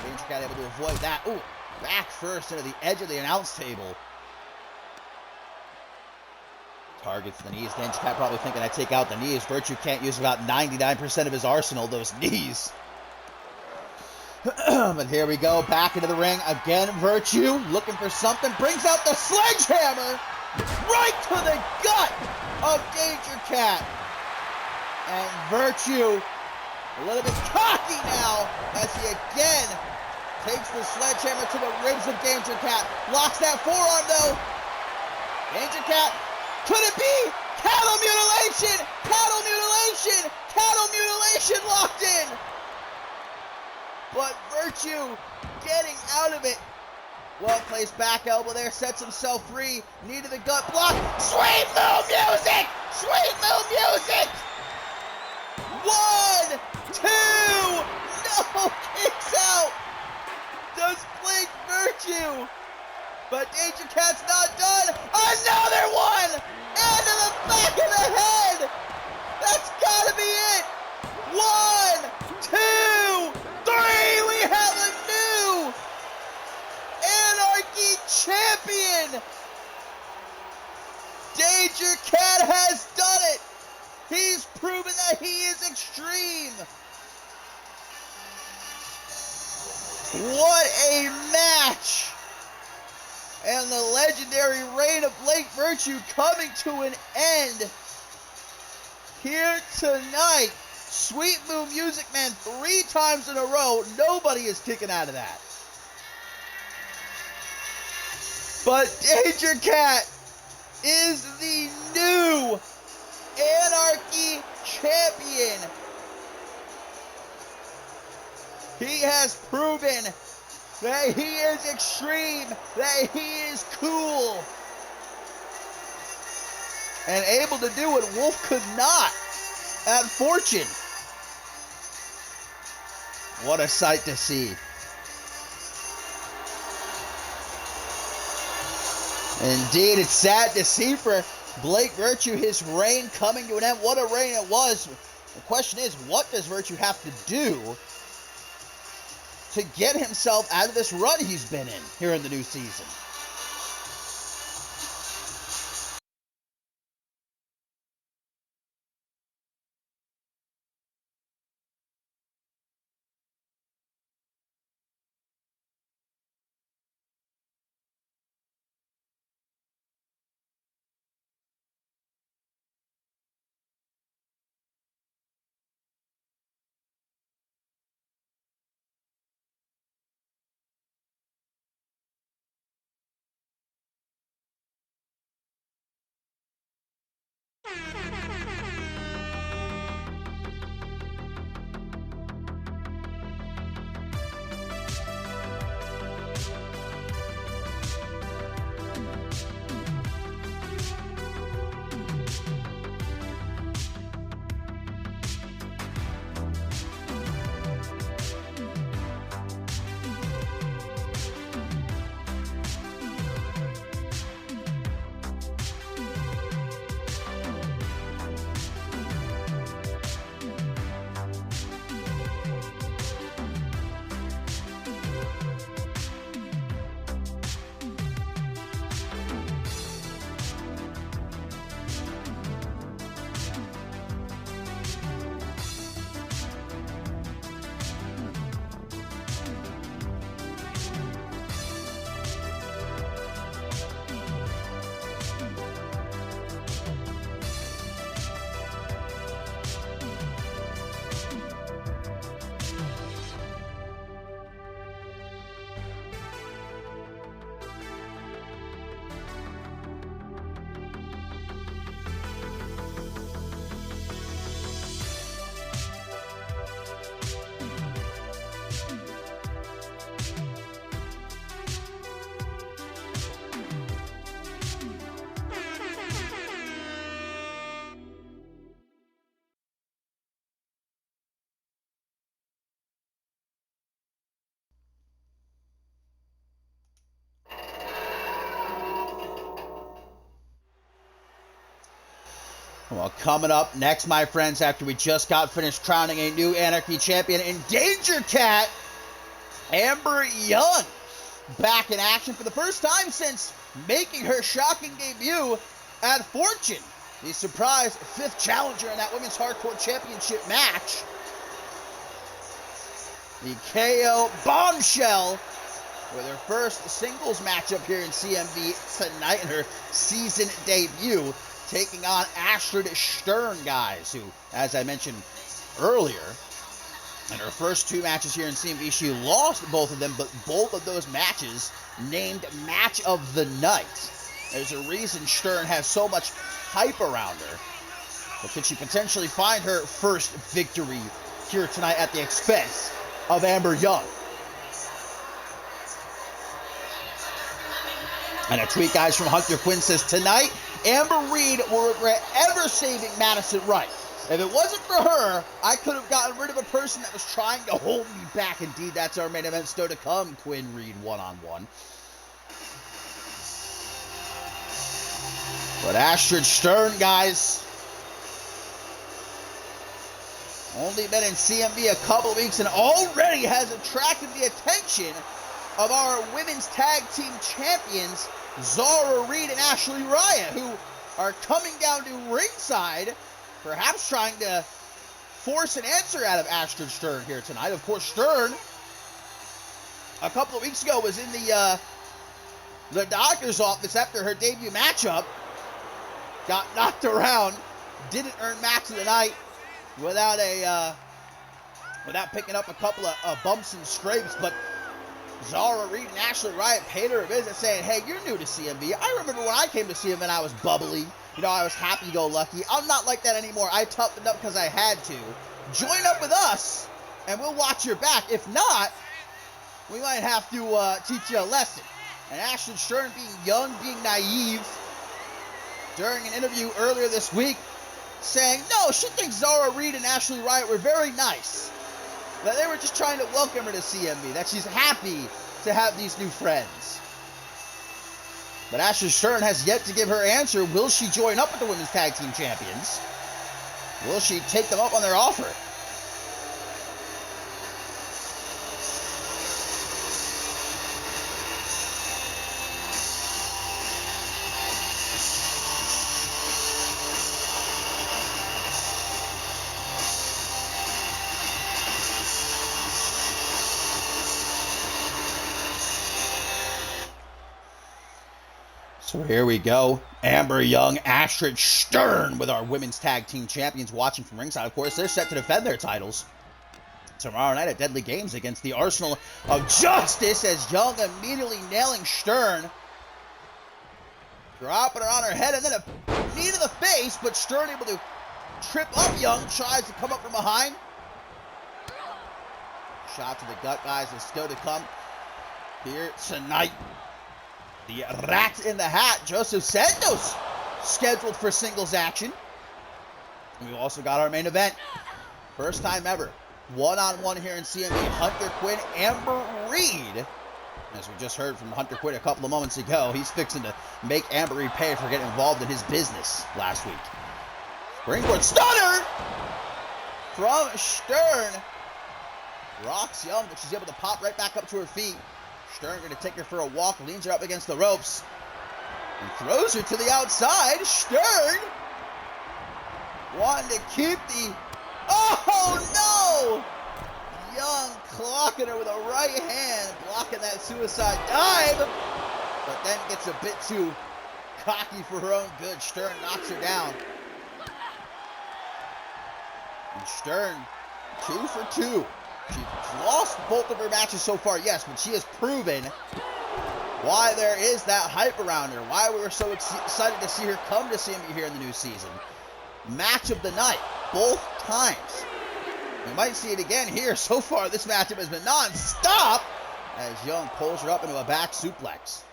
Danger Cat able to avoid that. Ooh, back first into the edge of the announce table. Targets the knees. Danger Cat probably thinking I take out the knees. Virtue can't use about 99% of his arsenal, those knees. But here we go, back into the ring. Again, Virtue looking for something. Brings out the sledgehammer right to the gut of Danger Cat. And Virtue a little bit cocky now as he again takes the sledgehammer to the ribs of Danger Cat. Locks that forearm though. Danger Cat, could it be? Cattle mutilation! Cattle mutilation! Cattle mutilation locked in! But Virtue getting out of it. Well-placed back elbow there, sets himself free. Knee to the gut block. Sweet move music! Sweet move music! 1, 2, no, kicks out! Does blink Virtue! But Danger Cat's not done. Another one! Into the back of the head! That's gotta be it! 1, 2, 3! We have a new Anarchy champion! Danger Cat has done it! He's proven that he is extreme! What a match! And the legendary reign of Blake Virtue coming to an end here tonight. Sweet Moo Music Man 3 times in a row. Nobody is kicking out of that. But Danger Cat is the new Anarchy champion. He has proven that he is extreme, that he is cool, and able to do what Wolf could not at Fortune. What a sight to see. Indeed, it's sad to see for Blake Virtue, his reign coming to an end. What a reign it was. The question is, what does Virtue have to do to get himself out of this run he's been in here in the new season? Well, coming up next, my friends, after we just got finished crowning a new Anarchy champion in Danger Cat, Amber Young, back in action for the first time since making her shocking debut at Fortune, the surprise 5th challenger in that Women's Hardcore Championship match. The KO bombshell with her first singles matchup here in CMV tonight in her season debut, taking on Astrid Stern, guys, who, as I mentioned earlier, in her first 2 matches here in CMV, she lost both of them, but both of those matches named Match of the Night. There's a reason Stern has so much hype around her. But could she potentially find her first victory here tonight at the expense of Amber Young? And a tweet, guys, from Hunter Quinn says, tonight, Amber Reed will regret ever saving Madison Wright. If it wasn't for her, I could have gotten rid of a person that was trying to hold me back. Indeed, that's our main event still to come. Quinn Reed one-on-one. But Astrid Stern, guys, only been in CMV a couple of weeks and already has attracted the attention of our women's tag team champions, Zara Reed and Ashley Riot, who are coming down to ringside, perhaps trying to force an answer out of Astrid Stern here tonight. Of course, Stern, a couple of weeks ago, was in the doctor's office after her debut matchup, got knocked around, didn't earn match of the night without picking up a couple of bumps and scrapes, but Zara Reed and Ashley Riot paid her a visit saying, hey, you're new to CMV. I remember when I came to CMV and I was bubbly. You know, I was happy-go-lucky. I'm not like that anymore. I toughened up because I had to. Join up with us, and we'll watch your back. If not, we might have to teach you a lesson. And Astrid Stern, being young, being naive, during an interview earlier this week, saying, no, she thinks Zara Reed and Ashley Riot were very nice. That they were just trying to welcome her to CMV, that she's happy to have these new friends. But Astrid Stern has yet to give her answer. Will she join up with the Women's Tag Team Champions? Will she take them up on their offer? So here we go. Amber Young, Astrid Stern with our Women's Tag Team Champions watching from ringside. Of course, they're set to defend their titles tomorrow night at Deadly Games against the Arsenal of Justice, as Young immediately nailing Stern. Dropping her on her head and then a knee to the face, but Stern able to trip up Young, tries to come up from behind. Shot to the gut, guys, is still to come here tonight. The rat in the hat, Joseph Santos, scheduled for singles action. And we've also got our main event. First time ever. One-on-one here in CMV. Hunter Quinn, Amber Reed. As we just heard from Hunter Quinn a couple of moments ago, he's fixing to make Amber Reed pay for getting involved in his business last week. Springboard stunner from Stern. Rocks Young, but she's able to pop right back up to her feet. Stern going to take her for a walk, leans her up against the ropes, and throws her to the outside. Stern wanting to keep the... Oh, no! Young clocking her with a right hand, blocking that suicide dive, but then gets a bit too cocky for her own good. Stern knocks her down. And Stern, 2 for 2. She's lost both of her matches so far, yes, but she has proven why there is that hype around her, why we were so excited to see her come to CMV here in the new season. Match of the night, both times. We might see it again here. So far, this matchup has been non-stop as Young pulls her up into a back suplex.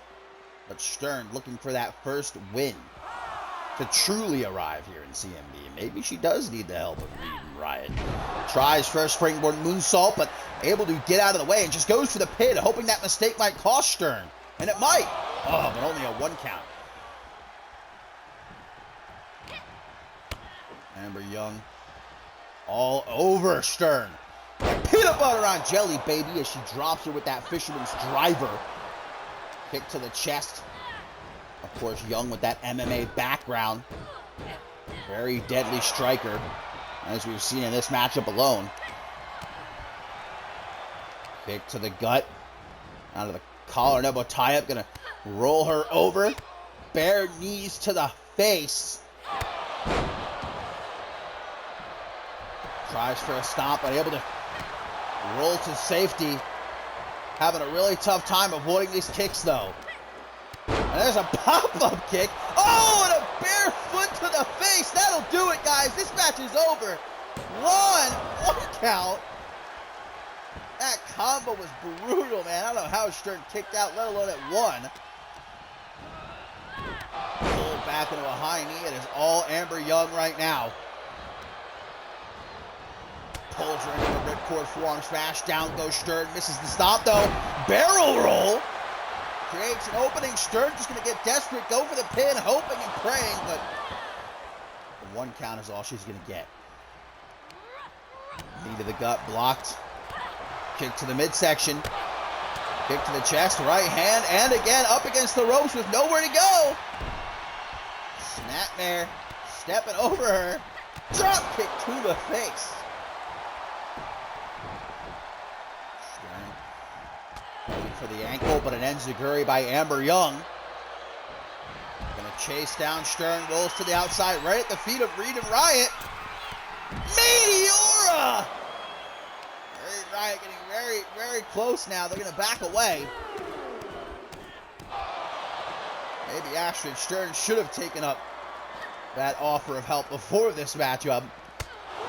But Stern looking for that first win to truly arrive here in CMV. Maybe she does need the help of Reed and Riot. Tries for a springboard moonsault, but able to get out of the way and just goes for the pin, hoping that mistake might cost Stern. And it might. Oh, but only a 1 count. Amber Young all over Stern. Peanut butter on jelly, baby, as she drops her with that fisherman's driver. Kick to the chest. Of course, Young with that MMA background. Very deadly striker, as we've seen in this matchup alone. Kick to the gut. Out of the collar and elbow tie-up. Gonna roll her over. Bare knees to the face. Tries for a stomp, but able to roll to safety. Having a really tough time avoiding these kicks, though. And there's a pop-up kick. Oh, and a bare foot to the face. That'll do it, guys. This match is over. One count. That combo was brutal, man. I don't know how Stern kicked out, let alone at one. Pulled back into a high knee. It is all Amber Young right now. Pulls her into the ripcord forearm smash. Down goes Stern. Misses the stop, though. Barrel roll. Creates an opening. Stern just going to get desperate. Go for the pin, hoping and praying, but the one count is all she's going to get. Knee to the gut, blocked. Kick to the midsection. Kick to the chest, right hand, and again up against the ropes with nowhere to go. Snapmare stepping over her. Drop kick to the face. Stern for the ankle, but it ends Zaguri by Amber Young. Gonna chase down Stern, rolls to the outside, right at the feet of Reed and Riot. Meteora! Riot getting very, very close now. They're going to back away. Maybe Astrid Stern should have taken up that offer of help before this matchup. Oh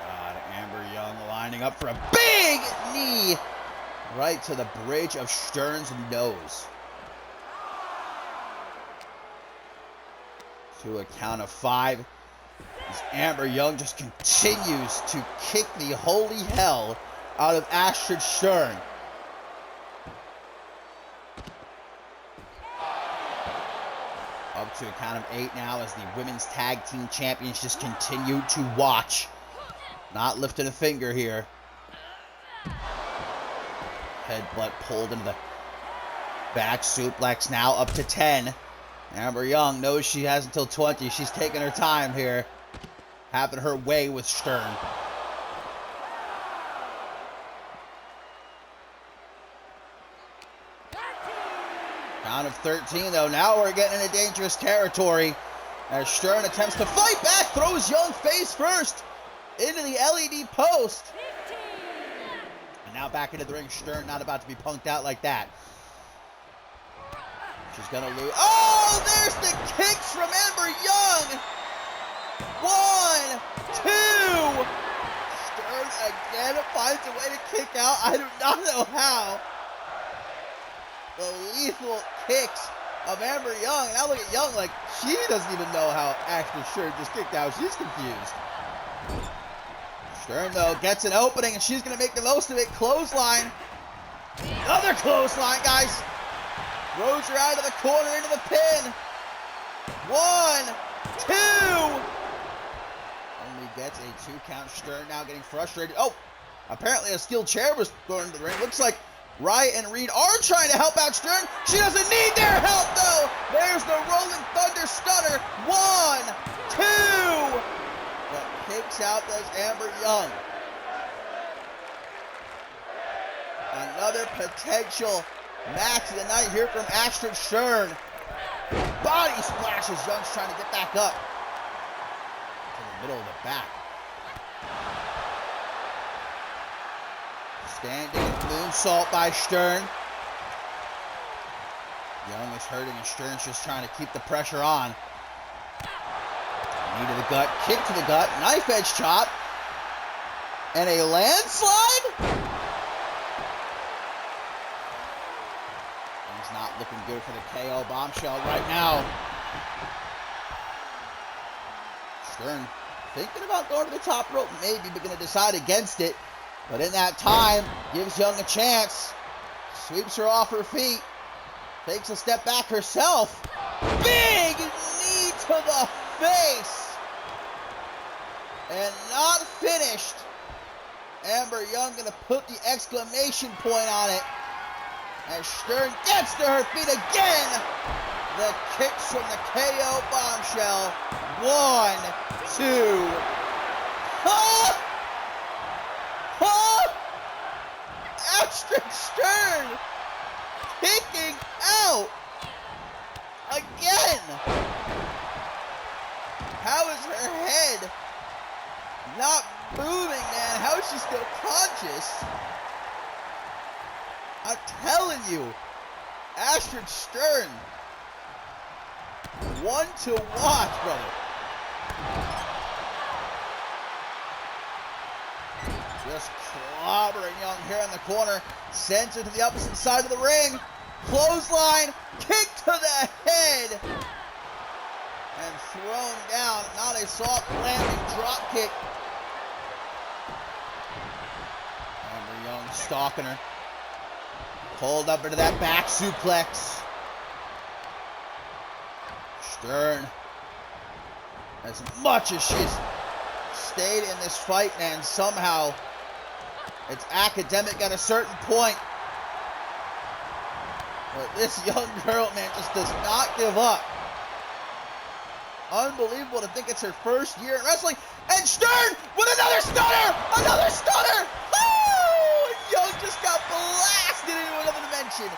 God, Amber Young lining up for a big knee right to the bridge of Stern's nose. To a count of 5. As Amber Young just continues to kick the holy hell out of Astrid Stern. Up to a count of 8 now as the women's tag team champions just continue to watch. Not lifting a finger here. Headbutt pulled into the back suplex, now up to 10. Amber Young knows she has until 20. She's taking her time here. Having her way with Stern. Count of 13, though. Now we're getting into dangerous territory. As Stern attempts to fight back, throws Young face first into the LED post. And now back into the ring. Stern not about to be punked out like that. She's gonna lose. Oh, there's the kicks from Amber Young. 1, 2. Stern again finds a way to kick out. I do not know how. The lethal kicks of Amber Young. Now look at Young like she doesn't even know how Astrid Stern just kicked out. She's confused. Stern, though, gets an opening, and she's going to make the most of it. Clothesline. Another clothesline, guys. Throws her out of the corner into the pin. 1, 2. Only gets a 2 count. Stern now getting frustrated. Oh, apparently a steel chair was thrown into the ring. Looks like Riot and Reed are trying to help out Stern. She doesn't need their help, though. There's the Rolling Thunder Stunner. 1, 2. But kicks out does Amber Young. Another potential match of the night here from Astrid Stern. Body splashes. Young's trying to get back up to the middle of the back. Standing moonsault by Stern. Young is hurting and Stern's just trying to keep the pressure on. Knee to the gut, kick to the gut, knife edge chop, and a landslide? Things not looking good for the KO bombshell right now. Stern thinking about going to the top rope, maybe, but going to decide against it. But in that time, gives Young a chance. Sweeps her off her feet. Takes a step back herself. Big knee to the face. And not finished. Amber Young gonna put the exclamation point on it. As Stern gets to her feet again. The kicks from the KO bombshell. 1, 2. Huh? Huh? Astrid Stern kicking out again. How is her head not moving, man? How is she still conscious? I'm telling you, Astrid Stern, one to watch, brother. Just clobbering Young here in the corner. Sends her to the opposite side of the ring. Clothesline, kick to the head. And thrown down. Not a soft landing drop kick. Amber Young stalking her. Pulled up into that back suplex. Stern, as much as she's stayed in this fight, man, somehow it's academic at a certain point. But this young girl, man, just does not give up. Unbelievable to think it's her first year in wrestling. And Stern with another stunner! Another stunner! Oh! Young just got blasted into another dimension.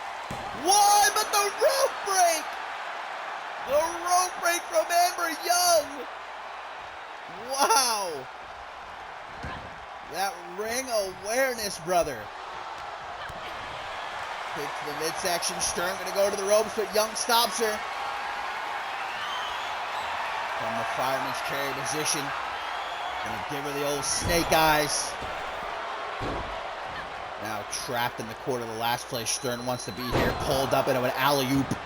Why? But the rope break! The rope break from Amber Young! Wow! That ring awareness, brother. Kick to the midsection. Stern gonna go to the ropes, but Young stops her. From the fireman's carry position. Gonna give her the old snake eyes. Now trapped in the corner of the last place. Stern wants to be here. Pulled up into an alley-oop.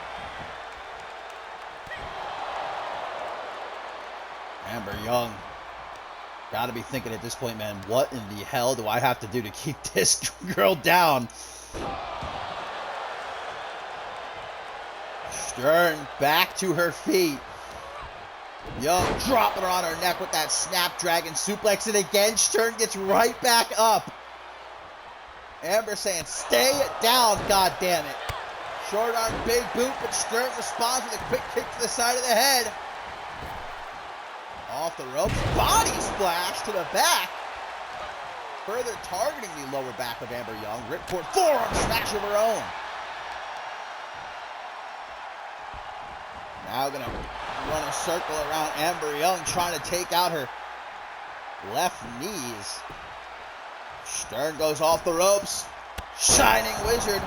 Amber Young. Gotta be thinking at this point, man, what in the hell do I have to do to keep this girl down? Stern back to her feet. Young dropping her on her neck with that Snapdragon suplex. And again, Stern gets right back up. Amber saying, stay down, goddammit. Short arm, big boot, but Stern responds with a quick kick to the side of the head. Off the ropes, body splash to the back. Further targeting the lower back of Amber Young. Ripcord forearm smash of her own. Now gonna run a circle around Amber Young, trying to take out her left knees. Stern goes off the ropes. Shining Wizard.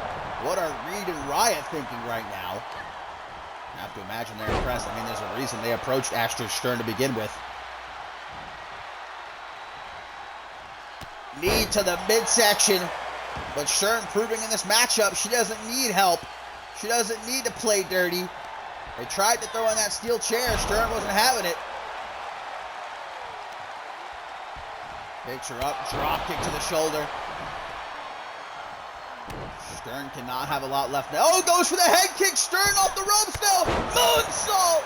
What are Reed and Riot thinking right now? I have to imagine they're impressed. I mean, there's a reason they approached Astrid Stern to begin with. Knee to the midsection. But Stern proving in this matchup, she doesn't need help. She doesn't need to play dirty. They tried to throw in that steel chair. Stern wasn't having it. Picks her up. Drop kick to the shoulder. Stern cannot have a lot left now. Oh, goes for the head kick. Stern off the ropes now. Moonsault.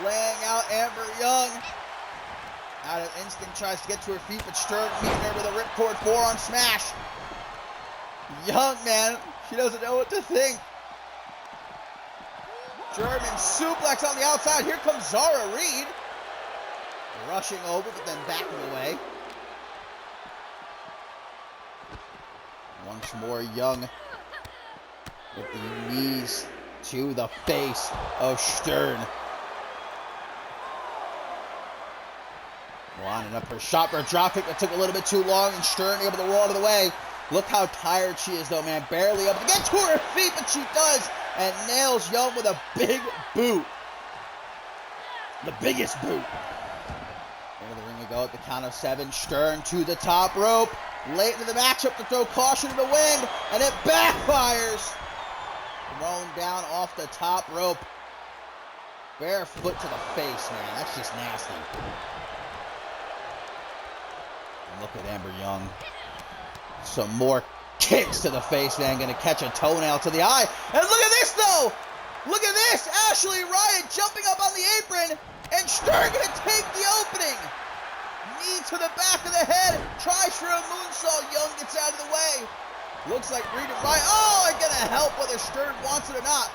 Laying out Amber Young. Out of instinct, tries to get to her feet, but Stern meeting her with a ripcord forearm smash. Young, man, she doesn't know what to think. German suplex on the outside. Here comes Zara Reed. Rushing over, but then backing away. Once more, Young with the knees to the face of Stern. Lining up her shot for a drop kick that took a little bit too long, and Stern able to roll out of the way. Look how tired she is, though, man. Barely able to get to her feet, but she does, and nails Young with a big boot. The biggest boot. Into the ring we go at the count of 7. Stern to the top rope. Late into the matchup to throw caution to the wind, and it backfires. Thrown down off the top rope. Bare foot to the face, man. That's just nasty. And look at Amber Young. Some more kicks to the face, man. Gonna catch a toenail to the eye. And look at this, though. Look at this. Ashley Ryan jumping up on the apron. And Stern going to take the opening. Knee to the back of the head. Tries for a moonsault. Young gets out of the way. Looks like Reed and Ryan. Oh, they're going to help whether Stern wants it or not.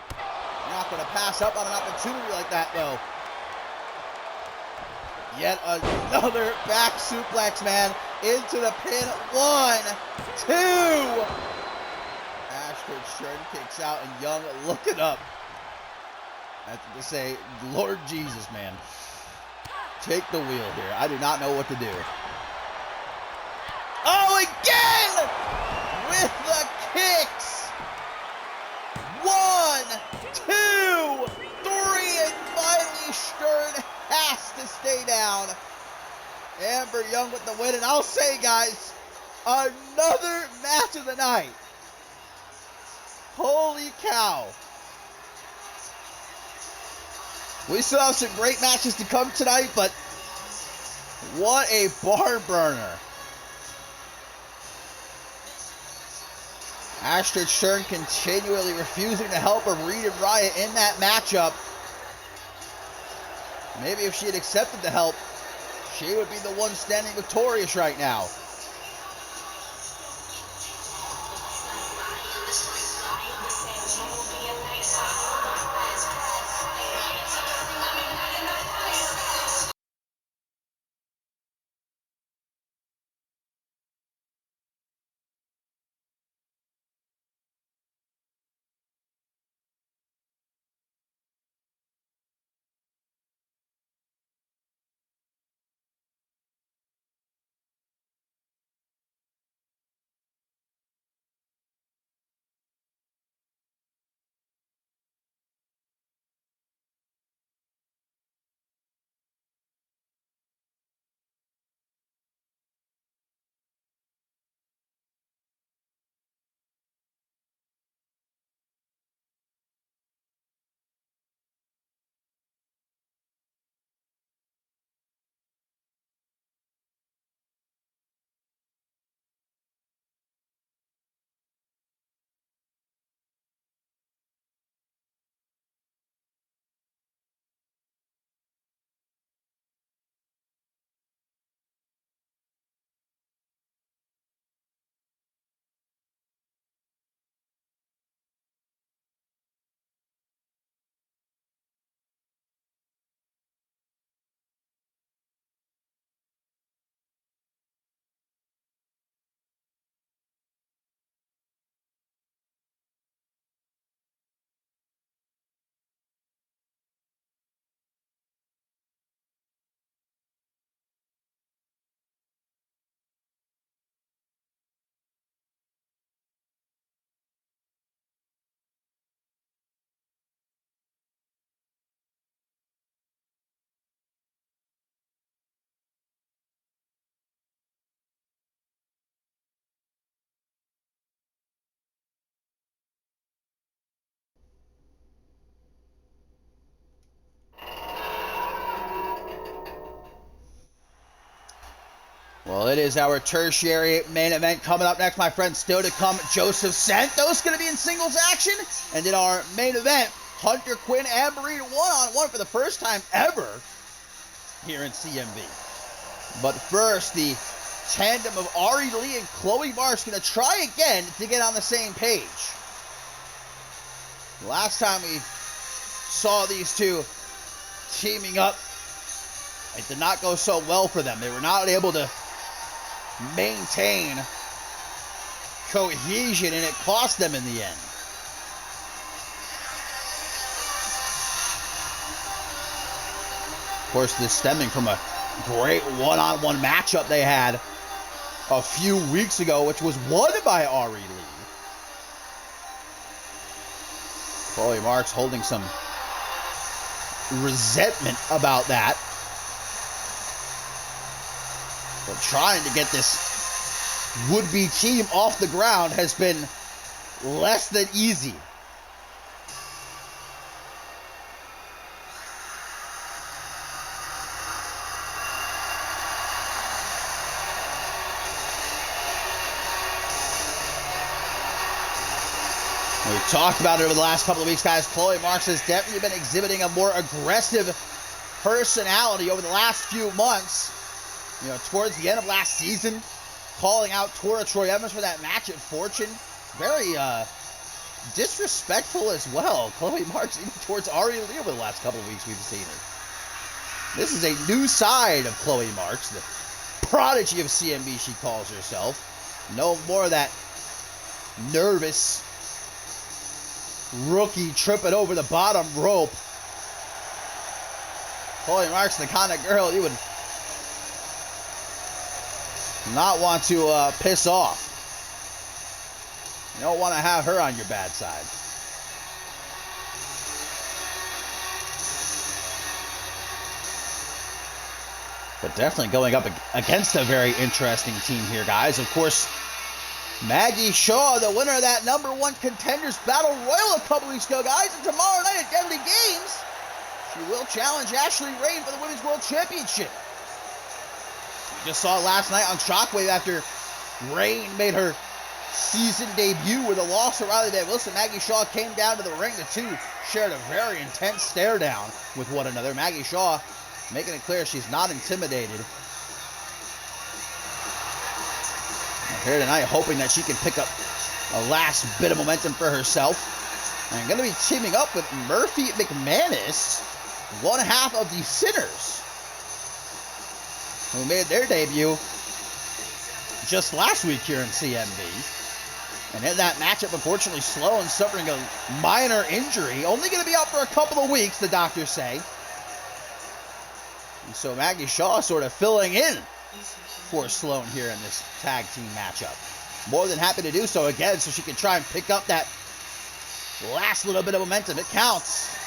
You're not going to pass up on an opportunity like that, though. Yet another back suplex, man. Into the pin. 1, 2. Ashford Stern kicks out, and Young looking up. That's to say, Lord Jesus, man. Take the wheel here. I do not know what to do. Oh, again! With the kicks. 1, 2, 3, and finally Stern has to stay down. Amber Young with the win, and I'll say, guys, another match of the night. Holy cow. We still have some great matches to come tonight, but what a barn burner. Astrid Stern continually refusing to help her Reed and Riot in that matchup. Maybe if she had accepted the help, she would be the one standing victorious right now. Well, it is our tertiary main event coming up next, my friends. Still to come, Joseph Santos going to be in singles action. And in our main event, Hunter Quinn and Marina one-on-one for the first time ever here in CMV. But first, the tandem of Ari Lee and Chloe Marsh going to try again to get on the same page. Last time we saw these two teaming up, it did not go so well for them. They were not able to maintain cohesion, and it cost them in the end. Of course, this stemming from a great one-on-one matchup they had a few weeks ago, which was won by Ari Lee. Chloe Marks holding some resentment about that. But trying to get this would-be team off the ground has been less than easy. We talked about it over the last couple of weeks, guys. Chloe Marks has definitely been exhibiting a more aggressive personality over the last few months. You know, towards the end of last season, calling out Tora Troy Evans for that match at Fortune. Very disrespectful as well. Chloe Marks even towards R.I.P over the last couple of weeks we've seen her. This is a new side of Chloe Marks, the prodigy of CMV she calls herself. No more of that nervous rookie tripping over the bottom rope. Chloe Marks, the kind of girl you would not want to piss off. You don't want to have her on your bad side. But definitely going up against a very interesting team here, guys. Of course, Maggie Shaw, the winner of that #1 Contenders Battle Royal a couple weeks ago, guys. And tomorrow night at Deadly Games, she will challenge Ashley Rain for the Women's World Championship. We just saw it last night on Shockwave after Rain made her season debut with a loss to Riley Van Wilson. Maggie Shaw came down to the ring. The two shared a very intense stare down with one another. Maggie Shaw making it clear she's not intimidated. Here tonight, hoping that she can pick up a last bit of momentum for herself. And going to be teaming up with Murphy McManus, one half of the Sinners, who made their debut just last week here in CMV. And in that matchup, unfortunately, Sloan suffering a minor injury. Only going to be out for a couple of weeks, the doctors say. And so Maggie Shaw sort of filling in for Sloan here in this tag team matchup. More than happy to do so again so she can try and pick up that last little bit of momentum. It counts.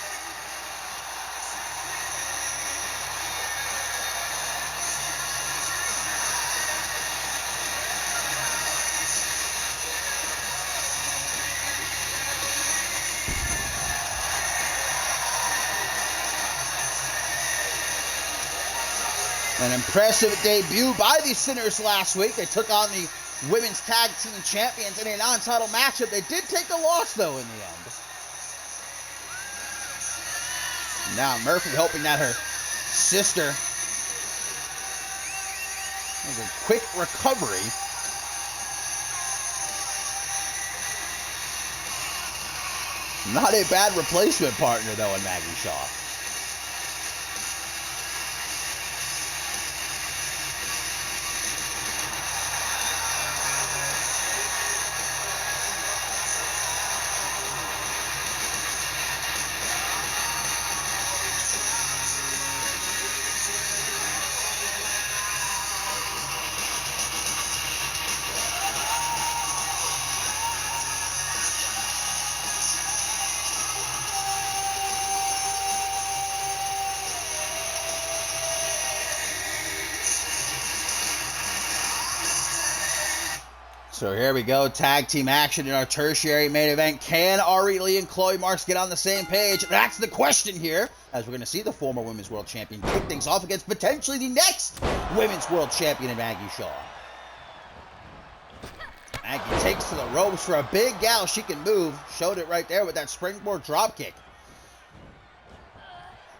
An impressive debut by the Sinners last week. They took on the Women's Tag Team Champions in a non-title matchup. They did take the loss, though, in the end. Now Murphy hoping that her sister has a quick recovery. Not a bad replacement partner, though, in Maggie Shaw. So here we go, tag team action in our tertiary main event. Can R.I.P and Chloe Marks get on the same page? That's the question here, as we're going to see the former Women's World Champion kick things off against potentially the next Women's World Champion in Maggie Shaw. Maggie takes to the ropes for a big gal. She can move. Showed it right there with that springboard dropkick.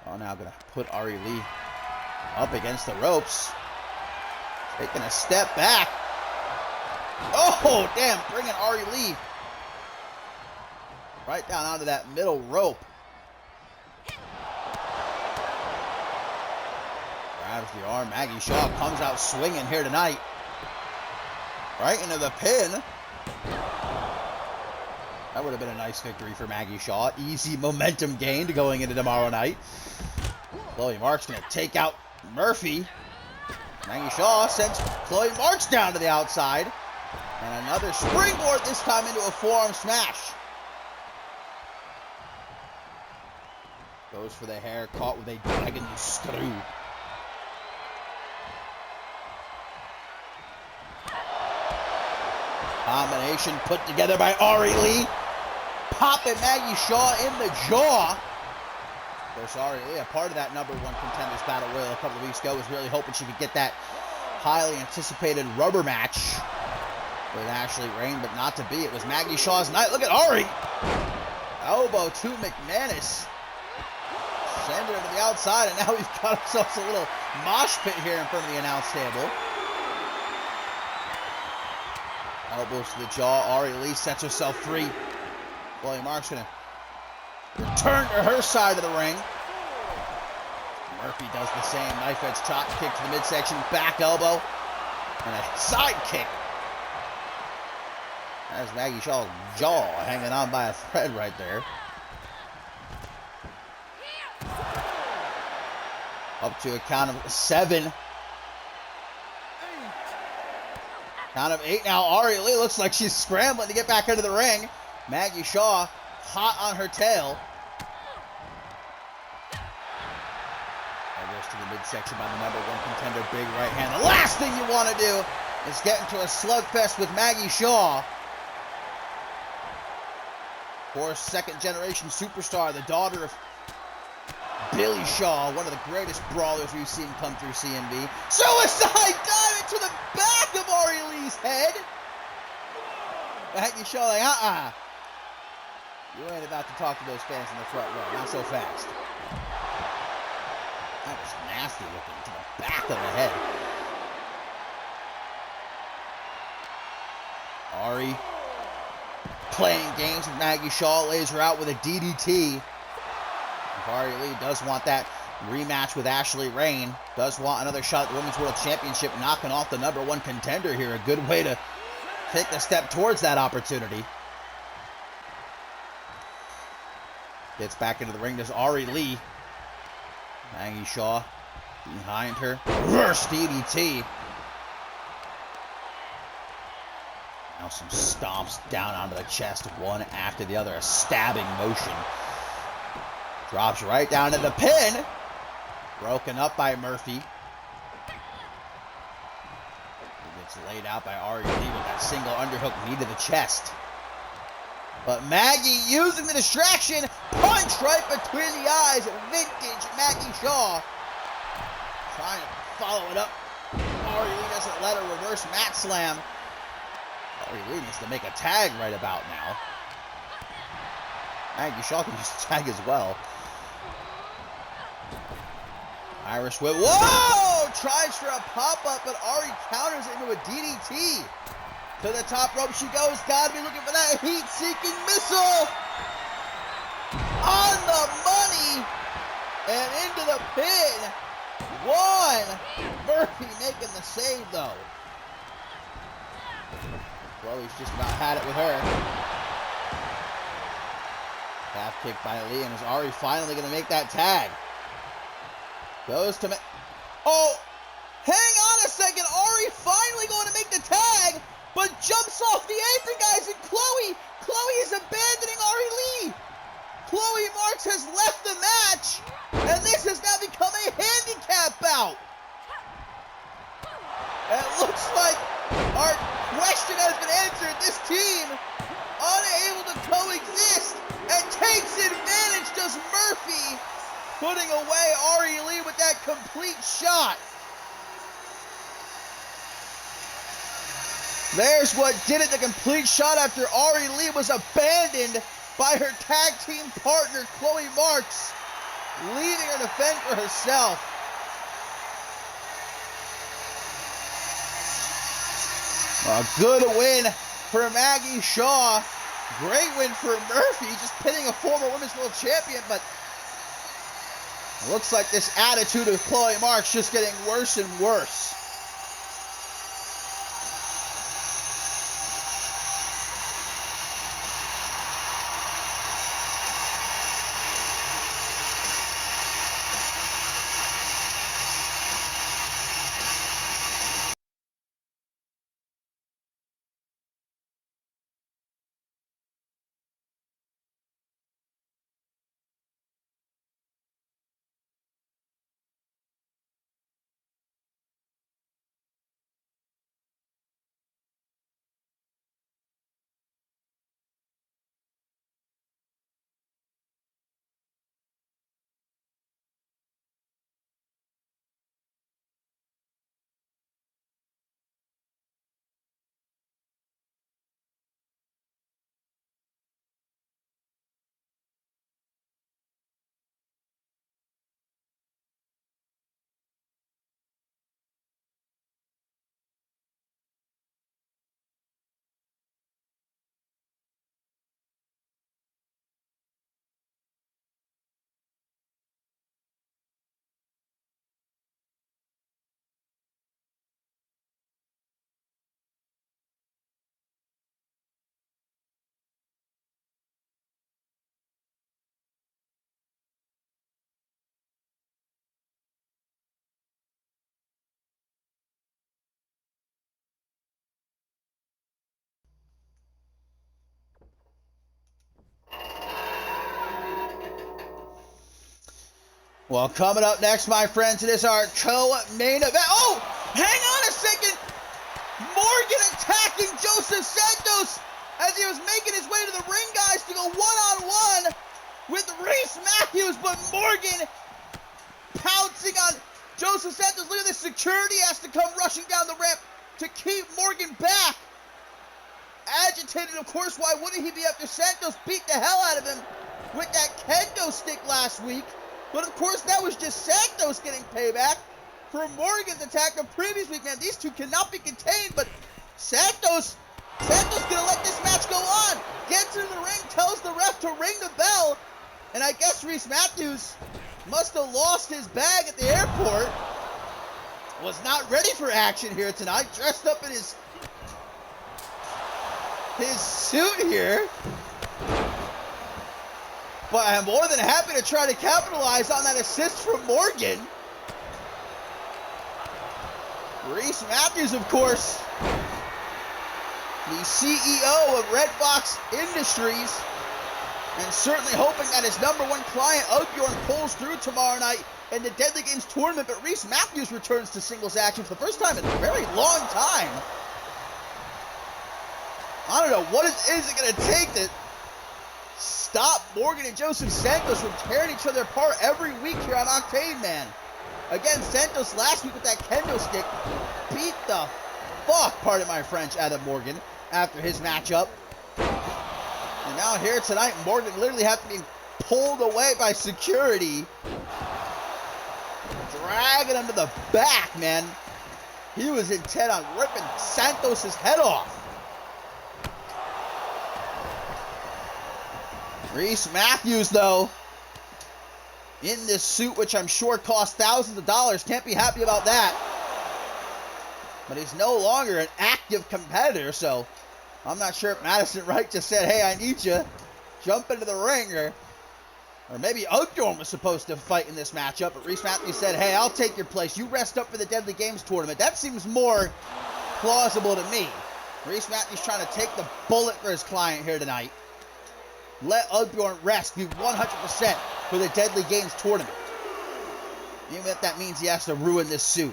Oh, now going to put R.I.P up against the ropes. Taking a step back. Oh, damn, bringing R.I.P right down onto that middle rope. Grabs the arm. Maggie Shaw comes out swinging here tonight. Right into the pin. That would have been a nice victory for Maggie Shaw. Easy momentum gained going into tomorrow night. Chloe Marks going to take out Murphy. Maggie Shaw sends Chloe Marks down to the outside. And another springboard, this time into a forearm smash. Goes for the hair, caught with a dragon screw. Combination put together by R.I.P. Popping Maggie Shaw in the jaw. Of course, R.I.P, a part of that #1 Contenders Battle Royal a couple of weeks ago, was really hoping she could get that highly anticipated rubber match with Ashley Rain, but not to be. It was Maggie Shaw's night. Look at R.I.P Elbow to McManus. Send her to the outside, and now we've got ourselves a little mosh pit here in front of the announce table. Elbows to the jaw. R.I.P sets herself free. Chloe Marks going to return to her side of the ring. Murphy does the same. Knife edge chop kick to the midsection. Back elbow. And a side kick. That's Maggie Shaw's jaw hanging on by a thread right there. Up to a count of 7. Count of 8 now. R.I.P looks like she's scrambling to get back into the ring. Maggie Shaw hot on her tail. Goes to the midsection by the #1 contender. Big right hand. The last thing you want to do is get into a slugfest with Maggie Shaw. Of course, second-generation superstar, the daughter of Billy Shaw, one of the greatest brawlers we've seen come through CMV. Suicide dive into the back of R.I.P's head. Maggie Shaw like, you ain't about to talk to those fans in the front row. Not so fast. That was nasty looking to the back of the head. Ari playing games with Maggie Shaw, lays her out with a DDT. If R.I.P does want that rematch with Ashley Rain, does want another shot at the Women's World Championship, knocking off the #1 contender here. A good way to take a step towards that opportunity. Gets back into the ring, does R.I.P. Maggie Shaw behind her. Reverse DDT. Now some stomps down onto the chest, one after the other. A stabbing motion. Drops right down to the pin. Broken up by Murphy. He gets laid out by R.I.P with that single underhook knee to the chest. But Maggie using the distraction, punch right between the eyes, vintage Maggie Shaw. Trying to follow it up. R.I.P doesn't let her reverse mat slam. R.I.P needs to make a tag right about now. Maggie Shaw can use a tag as well. Irish whip. Whoa! Tries for a pop-up, but R.I.P counters it into a DDT. To the top rope she goes. Gotta be looking for that heat-seeking missile. On the money. And into the pin. 1. Murphy making the save, though. Chloe's just about had it with her. Calf kick by Lee, and is R.I.P finally going to make that tag. Goes to... Oh! Hang on a second. R.I.P finally going to make the tag, but jumps off the apron, guys, and Chloe is abandoning R.I.P. Chloe Marks has left the match, and this has now become a handicap bout. It looks like our question has been answered. This team, unable to coexist, and takes advantage, does Murphy, putting away R.I.P with that complete shot. There's what did it, the complete shot after R.I.P was abandoned by her tag team partner, Chloe Marks, leaving her to fend for herself. A good win for Maggie Shaw. Great win for Murphy, just pinning a former Women's World Champion, but it looks like this attitude of Chloe Marks just getting worse and worse. Well, coming up next, my friends, it is our co-main event. Oh, hang on a second. Morgan attacking Joseph Santos as he was making his way to the ring, guys, to go one-on-one with Reese Matthews, but Morgan pouncing on Joseph Santos. Look at this. Security has to come rushing down the ramp to keep Morgan back. Agitated, of course. Why wouldn't he be after Santos beat the hell out of him with that kendo stick last week? But of course, that was just Santos getting payback for Morgan's attack the previous week. Man, these two cannot be contained, but Santos gonna let this match go on. Gets into the ring, tells the ref to ring the bell, and I guess Reese Matthews must have lost his bag at the airport. Was not ready for action here tonight. Dressed up in his suit here. But I'm more than happy to try to capitalize on that assist from Morgan. Reese Matthews, of course, the CEO of Red Fox Industries, and certainly hoping that his number one client, Octane, pulls through tomorrow night in the Deadly Games tournament. But Reese Matthews returns to singles action for the first time in a very long time. I don't know what is it going to take to stop Morgan and Joseph Santos from tearing each other apart every week here on Octane, man. Again, Santos last week with that kendo stick beat the fuck, pardon my French, out of Morgan after his matchup. And now here tonight, Morgan literally had to be pulled away by security. Dragging him to the back, man. He was intent on ripping Santos' head off. Reese Matthews, though, in this suit, which I'm sure cost thousands of dollars, can't be happy about that. But he's no longer an active competitor, so I'm not sure if Madison Wright just said, hey, I need you, jump into the ring, or maybe Octane was supposed to fight in this matchup, but Reese Matthews said, hey, I'll take your place. You rest up for the Deadly Games tournament. That seems more plausible to me. Reese Matthews trying to take the bullet for his client here tonight. Let Octane rest, be 100% for the Deadly Games tournament. Even if that means he has to ruin this suit.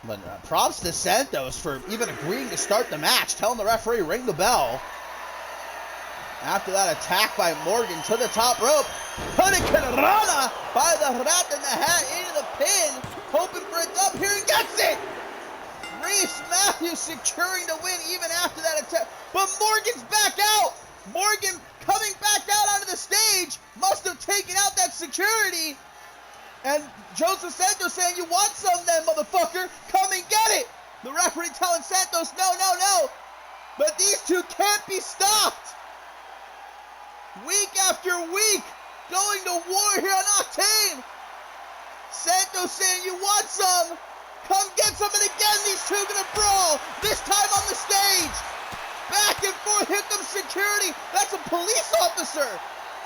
But props to Santos for even agreeing to start the match, telling the referee, ring the bell. After that attack by Morgan to the top rope. Hurricane Rana by the Rat in the Hat into the pin. Hoping for a dub here and gets it. Reese Matthews securing the win even after that attack. But Morgan's back out. Morgan coming back out onto the stage. Must have taken out that security. And Joseph Santos saying, you want some then, motherfucker? Come and get it. The referee telling Santos, no. But these two can't be stopped. Week after week, going to war here on Octane. Santos saying, you want some? Come get some. And again, these two are going to brawl. This time on the stage. Back and forth. Here comes security. That's a police officer.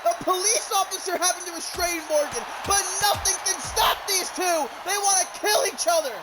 A police officer having to restrain Morgan. But nothing can stop these two. They want to kill each other.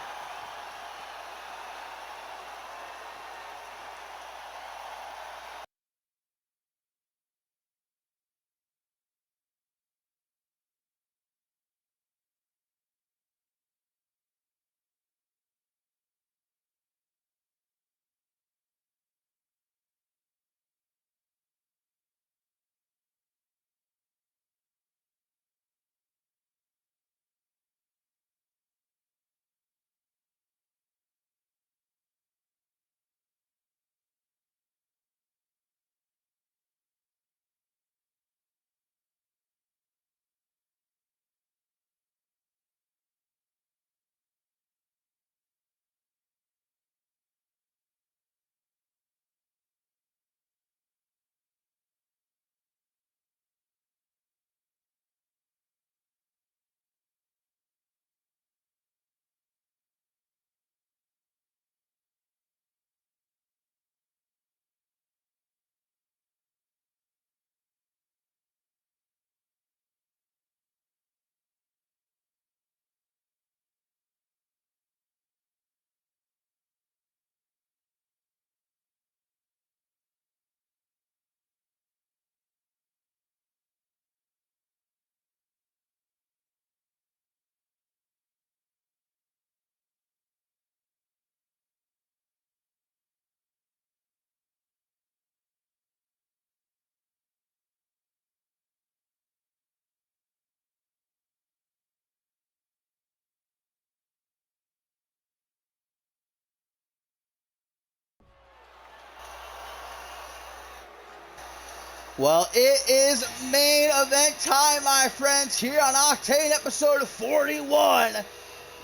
Well, it is main event time, my friends, here on Octane episode 41.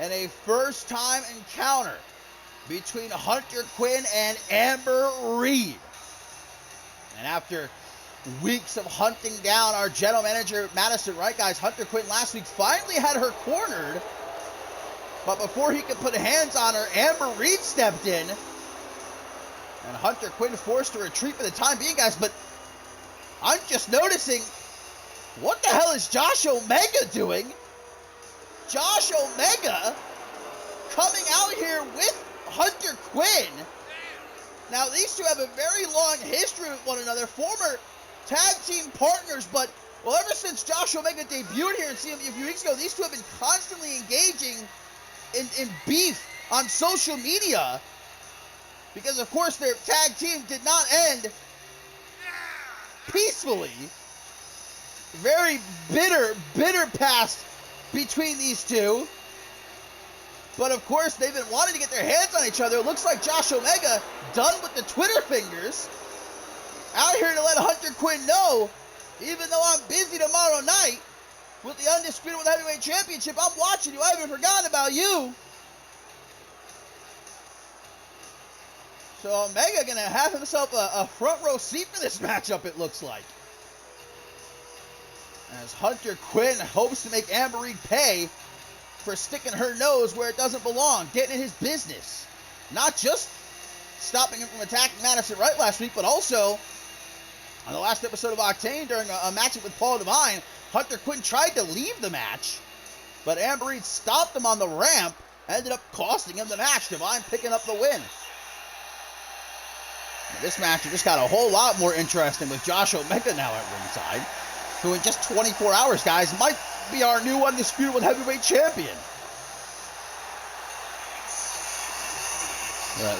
And a first-time encounter between Hunter Quinn and AMAR'E. And after weeks of hunting down our general manager, Madison Wright, guys, Hunter Quinn last week finally had her cornered. But before he could put hands on her, AMAR'E stepped in. And Hunter Quinn forced to retreat for the time being, guys. But I'm just noticing, what the hell is Josh Omega doing? Josh Omega coming out here with Hunter Quinn. Now, these two have a very long history with one another, former tag team partners, but, well, ever since Josh Omega debuted here in CMV a few weeks ago, these two have been constantly engaging in beef on social media because, of course, their tag team did not end peacefully. Very bitter past between these two. But of course, they've been wanting to get their hands on each other. It looks like Josh Omega, done with the Twitter fingers, out here to let Hunter Quinn know, even though I'm busy tomorrow night with the Undisputed World Heavyweight Championship, I'm watching you. I haven't forgotten about you. So Omega gonna have himself a front row seat for this matchup, it looks like. As Hunter Quinn hopes to make AMAR'E pay for sticking her nose where it doesn't belong, getting in his business. Not just stopping him from attacking Madison Wright last week, but also on the last episode of Octane during a matchup with Paul Devine, Hunter Quinn tried to leave the match, but AMAR'E stopped him on the ramp, ended up costing him the match. Devine picking up the win. This match just got a whole lot more interesting with Josh Omega now at ringside, who in just 24 hours, guys, might be our new Undisputed World Heavyweight Champion.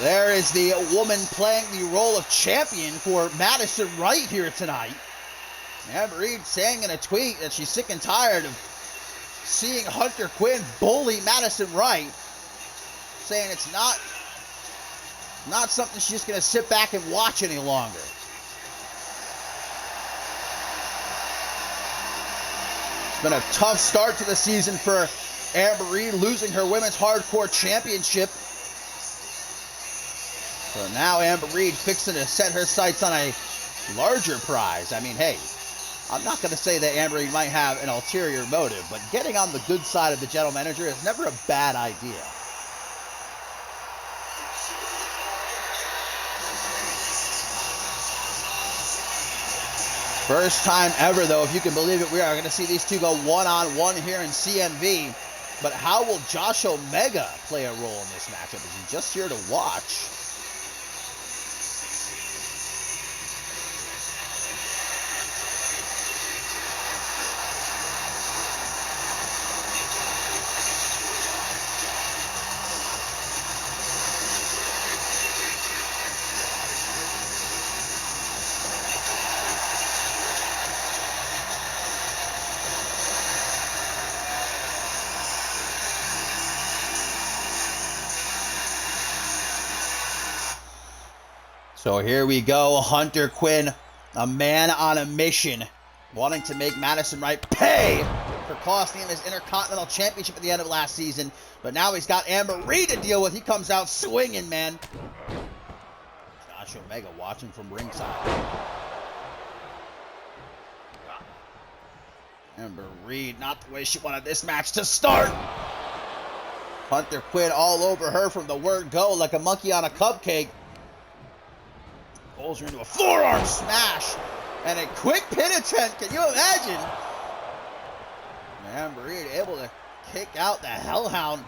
There is the woman playing the role of champion for Madison Wright here tonight. AMAR'E saying in a tweet that she's sick and tired of seeing Hunter Quinn bully Madison Wright, saying it's not something she's just going to sit back and watch any longer. It's been a tough start to the season for AMAR'E, losing her Women's Hardcore Championship. So now AMAR'E fixing to set her sights on a larger prize. I mean, hey, I'm not going to say that AMAR'E might have an ulterior motive, but getting on the good side of the general manager is never a bad idea. First time ever, though, if you can believe it, we are going to see these two go one-on-one here in CMV. But how will Josh Omega play a role in this matchup? Is he just here to watch? So here we go, Hunter Quinn, a man on a mission, wanting to make Madison Wright pay for costing him his Intercontinental Championship at the end of last season. But now he's got AMAR'E to deal with. He comes out swinging, man. Josh Omega watching from ringside. AMAR'E, not the way she wanted this match to start. Hunter Quinn all over her from the word go like a monkey on a cupcake. Pulls her into a forearm smash and a quick pin attempt. Can you imagine? AMAR'E able to kick out the Hellhound.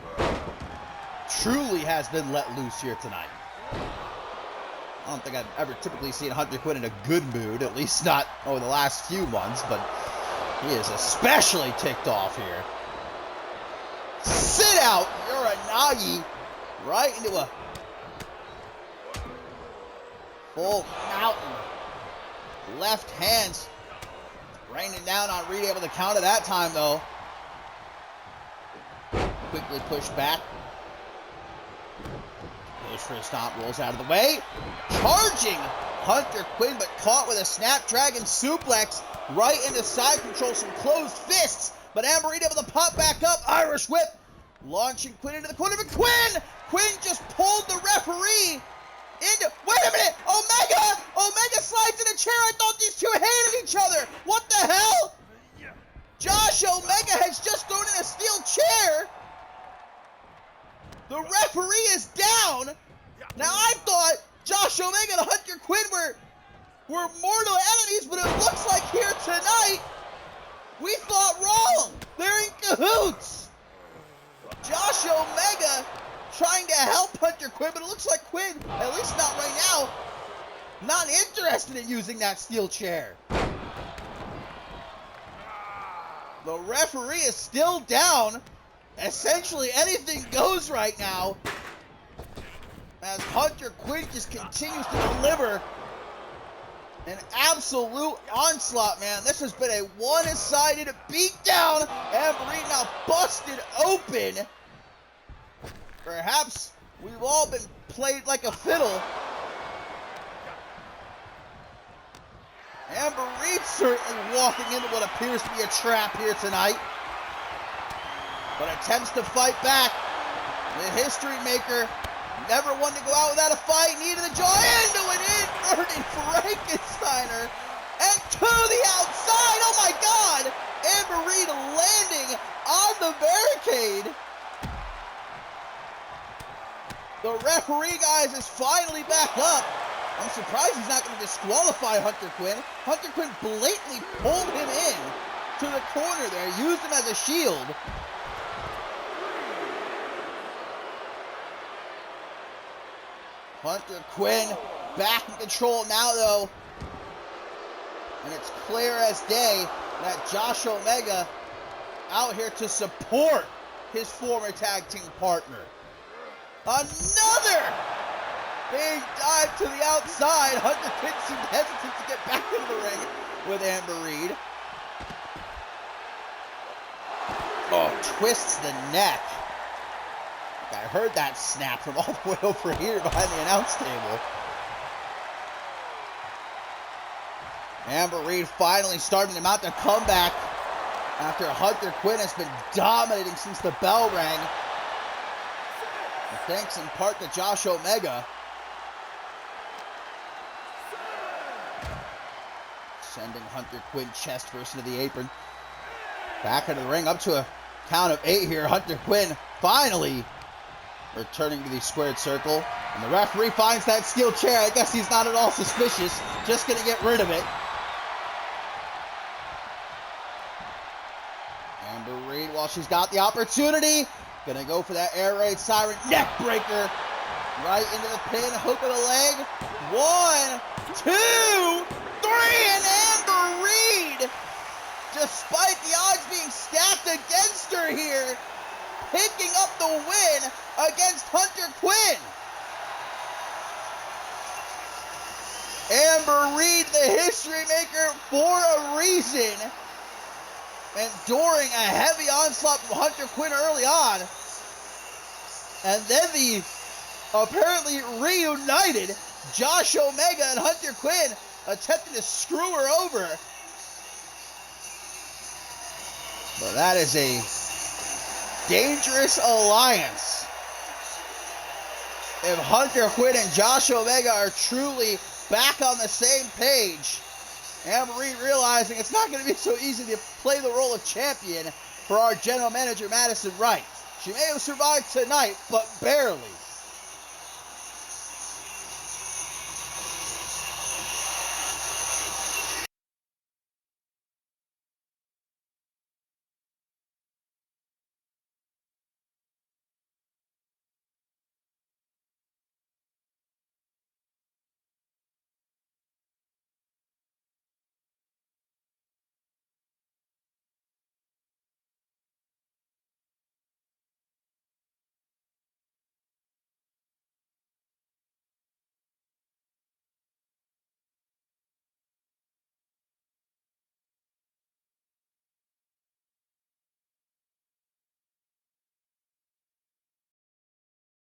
Truly has been let loose here tonight. I don't think I've ever typically seen Hunter Quinn in a good mood, at least not over the last few months, but he is especially ticked off here. Sit out, Uranagi, right into a full mountain. Left hands raining down on Reed, able to counter that time though. Quickly pushed back. Goes for a stomp, rolls out of the way. Charging Hunter Quinn, but caught with a Snapdragon suplex right into side control, some closed fists. But AMAR'E able to pop back up, Irish whip, launching Quinn into the corner, but Quinn just pulled the referee into, wait a minute, Omega slides in a chair. I thought these two hated each other. What the hell? Josh Omega has just thrown in a steel chair. The referee is down. Now I thought Josh Omega and Hunter Quinn were mortal enemies, but it looks like here tonight, we thought wrong. They're in cahoots. Josh Omega trying to help Hunter Quinn, but it looks like Quinn, at least not right now, not interested in using that steel chair. The referee is still down. Essentially anything goes right now, as Hunter Quinn just continues to deliver an absolute onslaught, man. This has been a one-sided beatdown. AMAR'E now busted open. Perhaps we've all been played like a fiddle. AMAR'E certainly walking into what appears to be a trap here tonight, but attempts to fight back. The history maker never wanted to go out without a fight. Knee to the jaw, into an inverted Frankensteiner, and to the outside. Oh my God! AMAR'E landing on the barricade. The referee, guys, is finally back up. I'm surprised he's not going to disqualify Hunter Quinn. Hunter Quinn blatantly pulled him in to the corner there, used him as a shield. Hunter Quinn back in control now, though. And it's clear as day that Josh Omega out here to support his former tag team partner. Another big dive to the outside. Hunter Quinn seemed hesitant to get back into the ring with AMAR'E. Oh, twists the neck. I heard that snap from all the way over here behind the announce table. AMAR'E finally starting to mount the comeback after Hunter Quinn has been dominating since the bell rang. And thanks in part to Josh Omega. Sending Hunter Quinn chest first into the apron. Back into the ring, up to a count of 8 here. Hunter Quinn finally returning to the squared circle. And the referee finds that steel chair. I guess he's not at all suspicious. Just going to get rid of it. AMAR'E, while she's got the opportunity, going to go for that air raid siren neck breaker. Right into the pin, hook of the leg. 1, 2, 3, and AMAR'E, despite the odds being stacked against her here, picking up the win against Hunter Quinn. AMAR'E, the history maker for a reason, enduring a heavy onslaught from Hunter Quinn early on, and then the apparently reunited Josh Omega and Hunter Quinn attempting to screw her over. But that is a dangerous alliance. If Hunter Quinn and Josh Omega are truly back on the same page, AMAR'E realizing it's not going to be so easy to play the role of champion for our general manager, Madison Wright. She may have survived tonight, but barely.